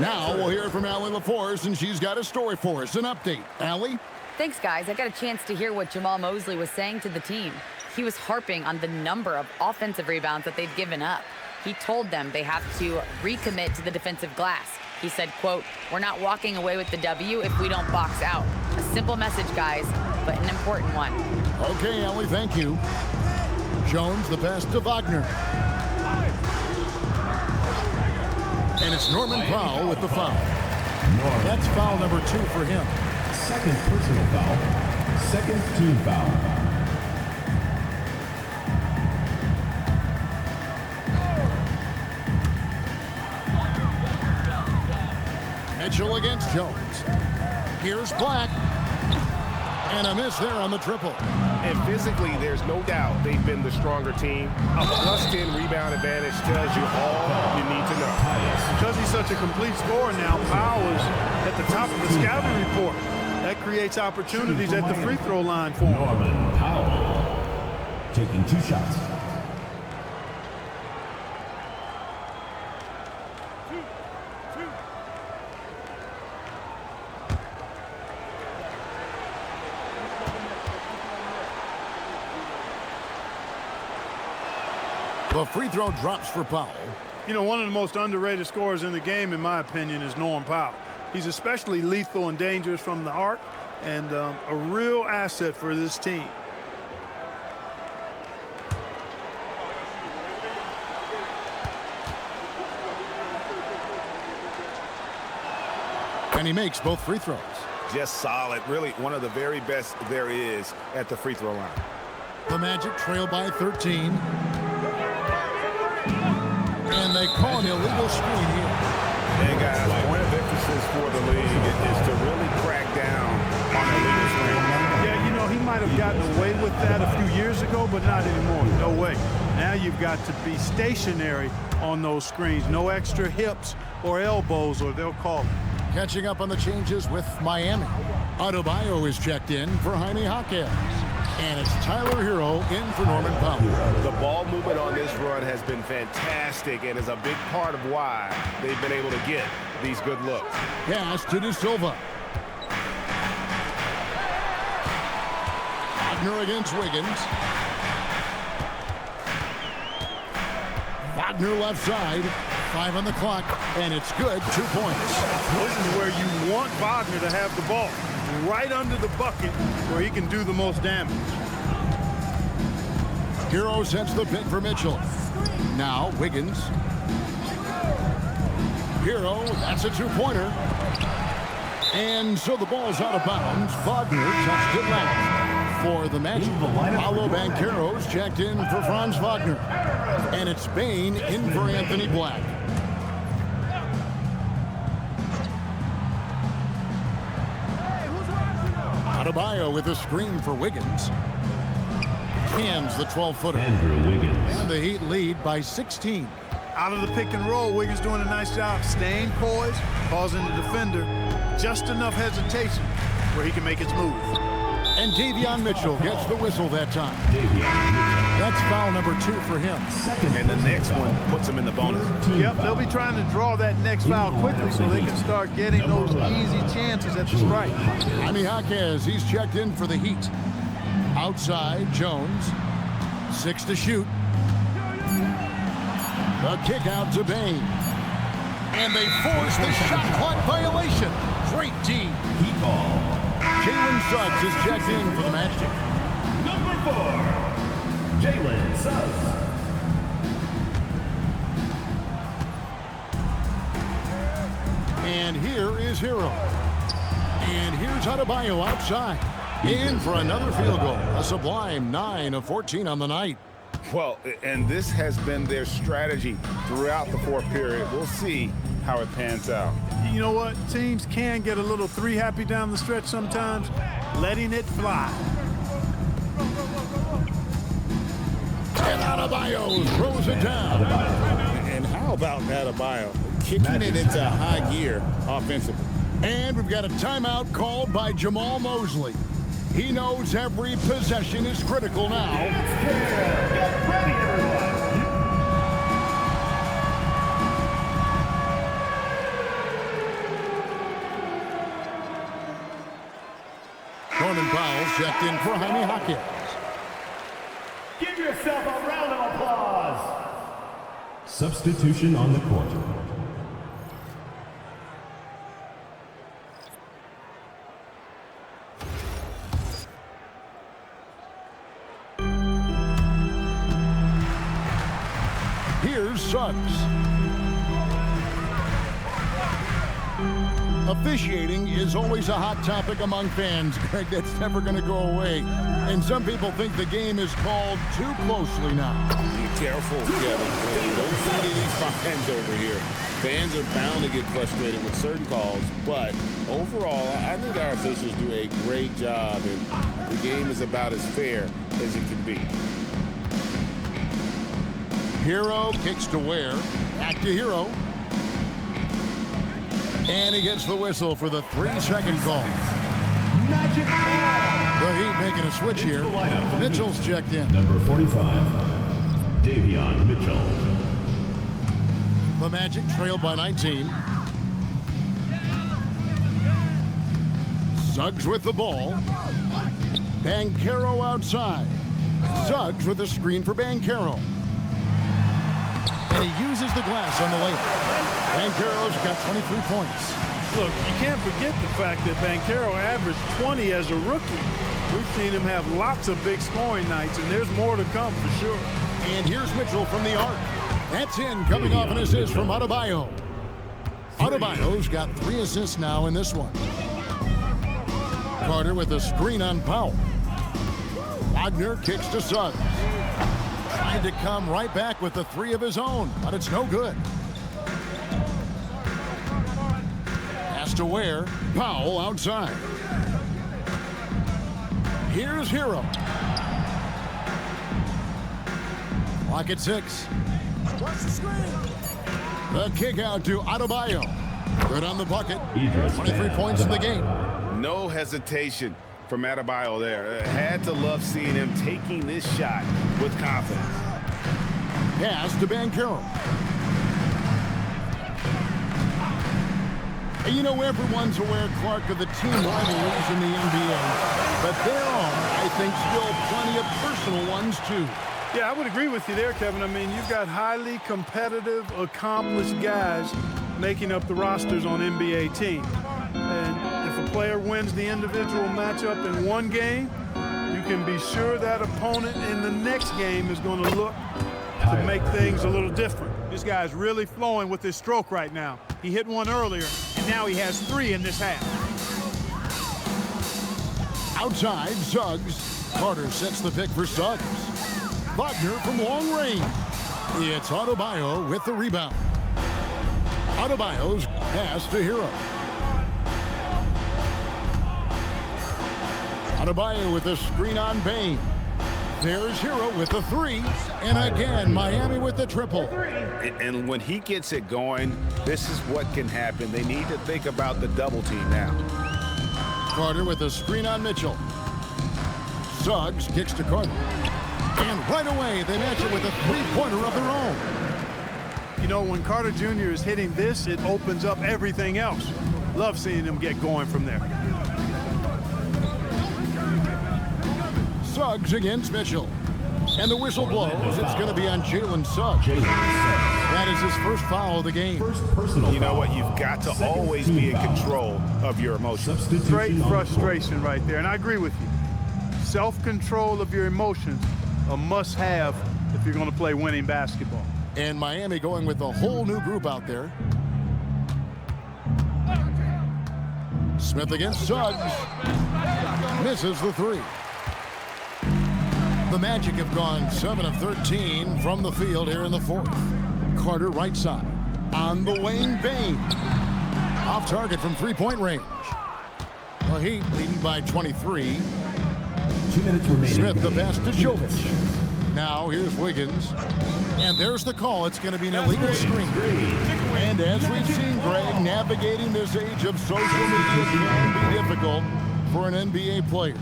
A: Now we'll hear from Allie LaForce, and she's got a story for us. An update. Allie?
D: Thanks, guys. I got a chance to hear what Jamal Mosley was saying to the team. He was harping on the number of offensive rebounds that they've given up. He told them they have to recommit to the defensive glass. He said, quote, "We're not walking away with the W if we don't box out." A simple message, guys, but an important one.
A: Okay, Allie, thank you. Jones, the pass to Wagner. And it's Norman Powell with the foul. That's foul number 2 for him.
E: Second personal foul. Second team foul.
A: Mitchell against Jones. Here's Black. And a miss there on the triple.
H: And physically, there's no doubt they've been the stronger team. A +10 rebound advantage tells you all you need to know.
C: Because he's such a complete scorer now, Powell is at the top of the scouting report. That creates opportunities at the free throw line for him.
E: Norman Powell taking 2 shots.
A: The free throw drops for Powell.
C: You know, one of the most underrated scorers in the game, in my opinion, is Norman Powell. He's especially lethal and dangerous from the arc, and a real asset for this team.
A: And he makes both free throws.
B: Just solid. Really one of the very best there is at the free throw line.
A: The Magic trail by 13. And they call an illegal screen here.
B: And guys, point of emphasis for the league is to really crack down on illegal screens.
C: Yeah, you know, he might have gotten away with that a few years ago, but not anymore. No way. Now you've got to be stationary on those screens. No extra hips or elbows, or they'll call it.
A: Catching up on the changes with Miami. Adebayo is checked in for Jaime Jaquez. And it's Tyler Hero in for Norman Powell.
H: The ball movement on this run has been fantastic and is a big part of why they've been able to get these good looks.
A: Pass to De Silva. Wagner against Wiggins. Wagner left side. 5 on the clock, and it's good. 2 points.
C: This is where you want Wagner to have the ball. Right under the bucket where he can do the most damage.
A: Hero sets the pick for Mitchell. Now Wiggins. Hero, that's a 2-pointer. And so the ball's out of bounds. Wagner touched it last. For the Magic, Paolo Banchero's checked in for Franz Wagner. And it's Bain in for Anthony Black. Adebayo with a screen for Wiggins. Hands the 12-footer.
E: Andrew Wiggins.
A: And the Heat lead by 16.
C: Out of the pick and roll, Wiggins doing a nice job staying poised, causing the defender just enough hesitation where he can make his move.
A: And Davion Mitchell gets the whistle that time. That's foul number 2 for him.
B: And the next one puts him in the bonus.
C: Yep, they'll be trying to draw that next foul quickly so they can start getting those easy chances at the strike.
A: Jaime Jaquez, he's checked in for the Heat. Outside, Jones. 6 to shoot. The kick out to Bain. And they force the shot clock violation. Great team.
E: Heat ball.
A: Jalen Suggs is checked in for the Magic.
E: Number 4, Jalen Suggs.
A: And here is Hero. And here's Adebayo outside. In for another field goal. A sublime 9 of 14 on the night.
B: Well, and this has been their strategy throughout the fourth period. We'll see how it pans out.
C: You know what? Teams can get a little 3 happy down the stretch sometimes, letting it fly.
A: And Adebayo throws it down.
B: And how about Adebayo kicking it into high gear offensively?
A: And we've got a timeout called by Jamal Mosley. He knows every possession is critical now.
E: Get ready, everyone.
A: Norman Powell checked in for Jaime Jaquez.
E: Give yourself a round of applause. Substitution on the court.
A: Here's Suggs. Officiating is always a hot topic among fans, Greg. That's never going to go away. And some people think the game is called too closely now.
B: Be careful, Kevin. Don't see any of these fines over here. Fans are bound to get frustrated with certain calls, but overall, I think our officials do a great job, and the game is about as fair as it can be.
A: Hero kicks to Ware. Back to Hero. And he gets the whistle for the 3-second call. The Heat making a switch here. Mitchell's checked in.
E: Number 45, Davion Mitchell.
A: The Magic trailed by 19. Suggs with the ball. Banchero outside. Suggs with a screen for Banchero. And he uses the glass on the layup. Banchero's got 23 points.
C: Look, you can't forget the fact that Banchero averaged 20 as a rookie. We've seen him have lots of big scoring nights, and there's more to come for sure.
A: And here's Mitchell from the arc. That's in, coming off an assist from Adebayo. Adebayo's got 3 assists now in this one. Carter with a screen on Powell. Wagner kicks to Suggs. Tried to come right back with the 3 of his own, but it's no good. Pass to Ware. Powell outside. Here's Hero. Clock at 6. The kick out to Adebayo. Good on the bucket. 23 points in the game.
B: No hesitation from Adebayo there. Had to love seeing him taking this shot with confidence.
A: Pass to Banchero. You know, everyone's aware, Clark, of the team rivalries in the NBA, but there are, I think, still plenty of personal ones, too.
C: Yeah, I would agree with you there, Kevin. I mean, you've got highly competitive, accomplished guys making up the rosters on NBA teams. And if a player wins the individual matchup in one game, you can be sure that opponent in the next game is going to look to make things a little different. This guy's really flowing with his stroke right now. He hit one earlier, and now he has 3 in this half.
A: Outside, Suggs. Carter sets the pick for Suggs. Wagner from long range. It's Adebayo with the rebound. Adebayo's pass to Hero. Adebayo with a screen on Bain. There's Hero with the 3. And again, Miami with the triple.
B: And when he gets it going, this is what can happen. They need to think about the double team now.
A: Carter with a screen on Mitchell. Suggs kicks to Carter. And right away, they match it with a 3-pointer of their own.
C: You know, when Carter Jr. is hitting this, it opens up everything else. Love seeing him get going from there.
A: Suggs against Mitchell. And the whistle blows. It's going to be on Jalen Suggs. That is his first foul of the game.
B: You know what? You've got to always be in control of your emotions.
C: Great frustration right there, and I agree with you. Self-control of your emotions, a must-have if you're going to play winning basketball.
A: And Miami going with a whole new group out there. Smith against Suggs. Misses the 3. The Magic have gone 7 of 13 from the field here in the 4th. Carter right side. On the wing, Bain. Off target from 3-point range. The Heat leading by 23.
E: 2 minutes remaining.
A: Smith the pass to Jovic. Now here's Wiggins. And there's the call. It's going to be an illegal screen. And as we've seen, Greg, navigating this age of social media can be difficult for an NBA player.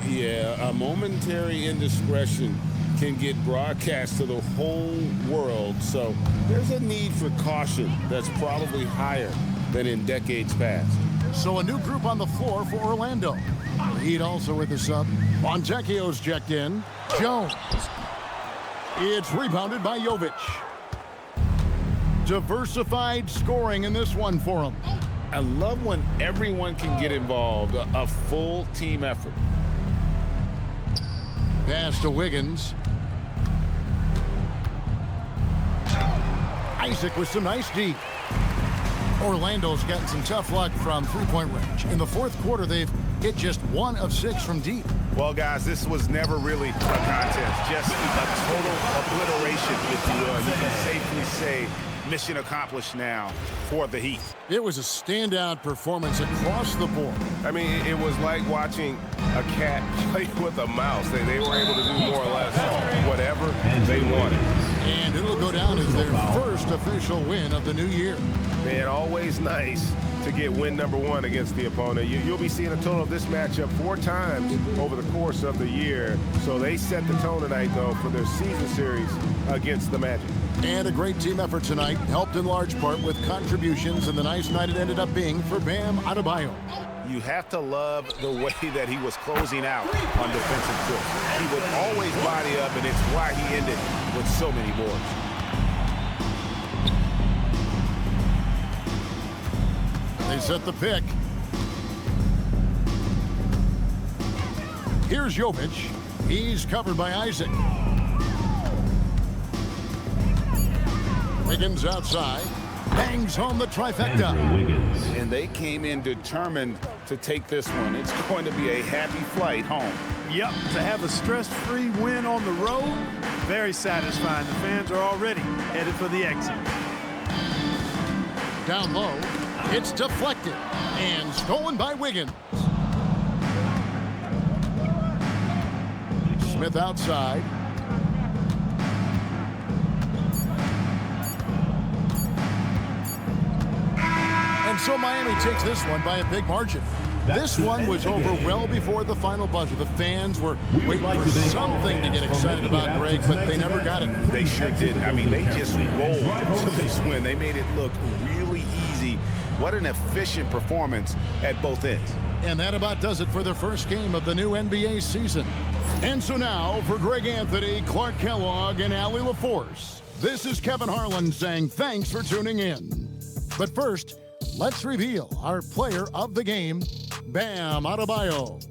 B: Yeah, a momentary indiscretion can get broadcast to the whole world. So there's a need for caution that's probably higher than in decades past.
A: So a new group on the floor for Orlando. Heat also with the sub. Fontecchio's checked in. Jones. It's rebounded by Jovic. Diversified scoring in this one for him.
B: I love when everyone can get involved, a full team effort.
A: Pass to Wiggins. Isaac with some nice D. Orlando's gotten some tough luck from 3-point range. In the 4th quarter, they've hit just 1 of 6 from deep.
B: Well, guys, this was never really a contest, just a total obliteration, if you will. You can safely say mission accomplished now for the Heat.
A: It was a standout performance across the board.
H: I mean, it was like watching a cat play with a mouse. They were able to do more or less whatever they wanted.
A: And it'll go down as their first official win of the new year.
H: Man, always nice to get win number 1 against the opponent. You'll be seeing a total of this matchup 4 times over the course of the year. So they set the tone tonight, though, for their season series against the Magic.
A: And a great team effort tonight, helped in large part with contributions, and the nice night it ended up being for Bam Adebayo.
B: You have to love the way that he was closing out on defensive push. He would always body up, and it's why he ended with so many boards.
A: They set the pick. Here's Jovic. He's covered by Isaac. Wiggins outside. Bangs home the trifecta.
B: And they came in determined to take this one. It's going to be a happy flight home.
C: Yep, to have a stress-free win on the road, very satisfying. The fans are already headed for the exit.
A: Down low. It's deflected and stolen by Wiggins. Smith outside. And so Miami takes this one by a big margin. This one was over well before the final buzzer. The fans were waiting for something to get excited about, Greg, but they never got it.
B: They sure did. I mean, they just rolled to this win. They made it look really easy. What an efficient performance at both ends.
A: And that about does it for the first game of the new NBA season. And so now, for Greg Anthony, Clark Kellogg, and Allie LaForce, this is Kevin Harlan saying thanks for tuning in. But first, let's reveal our player of the game, Bam Adebayo.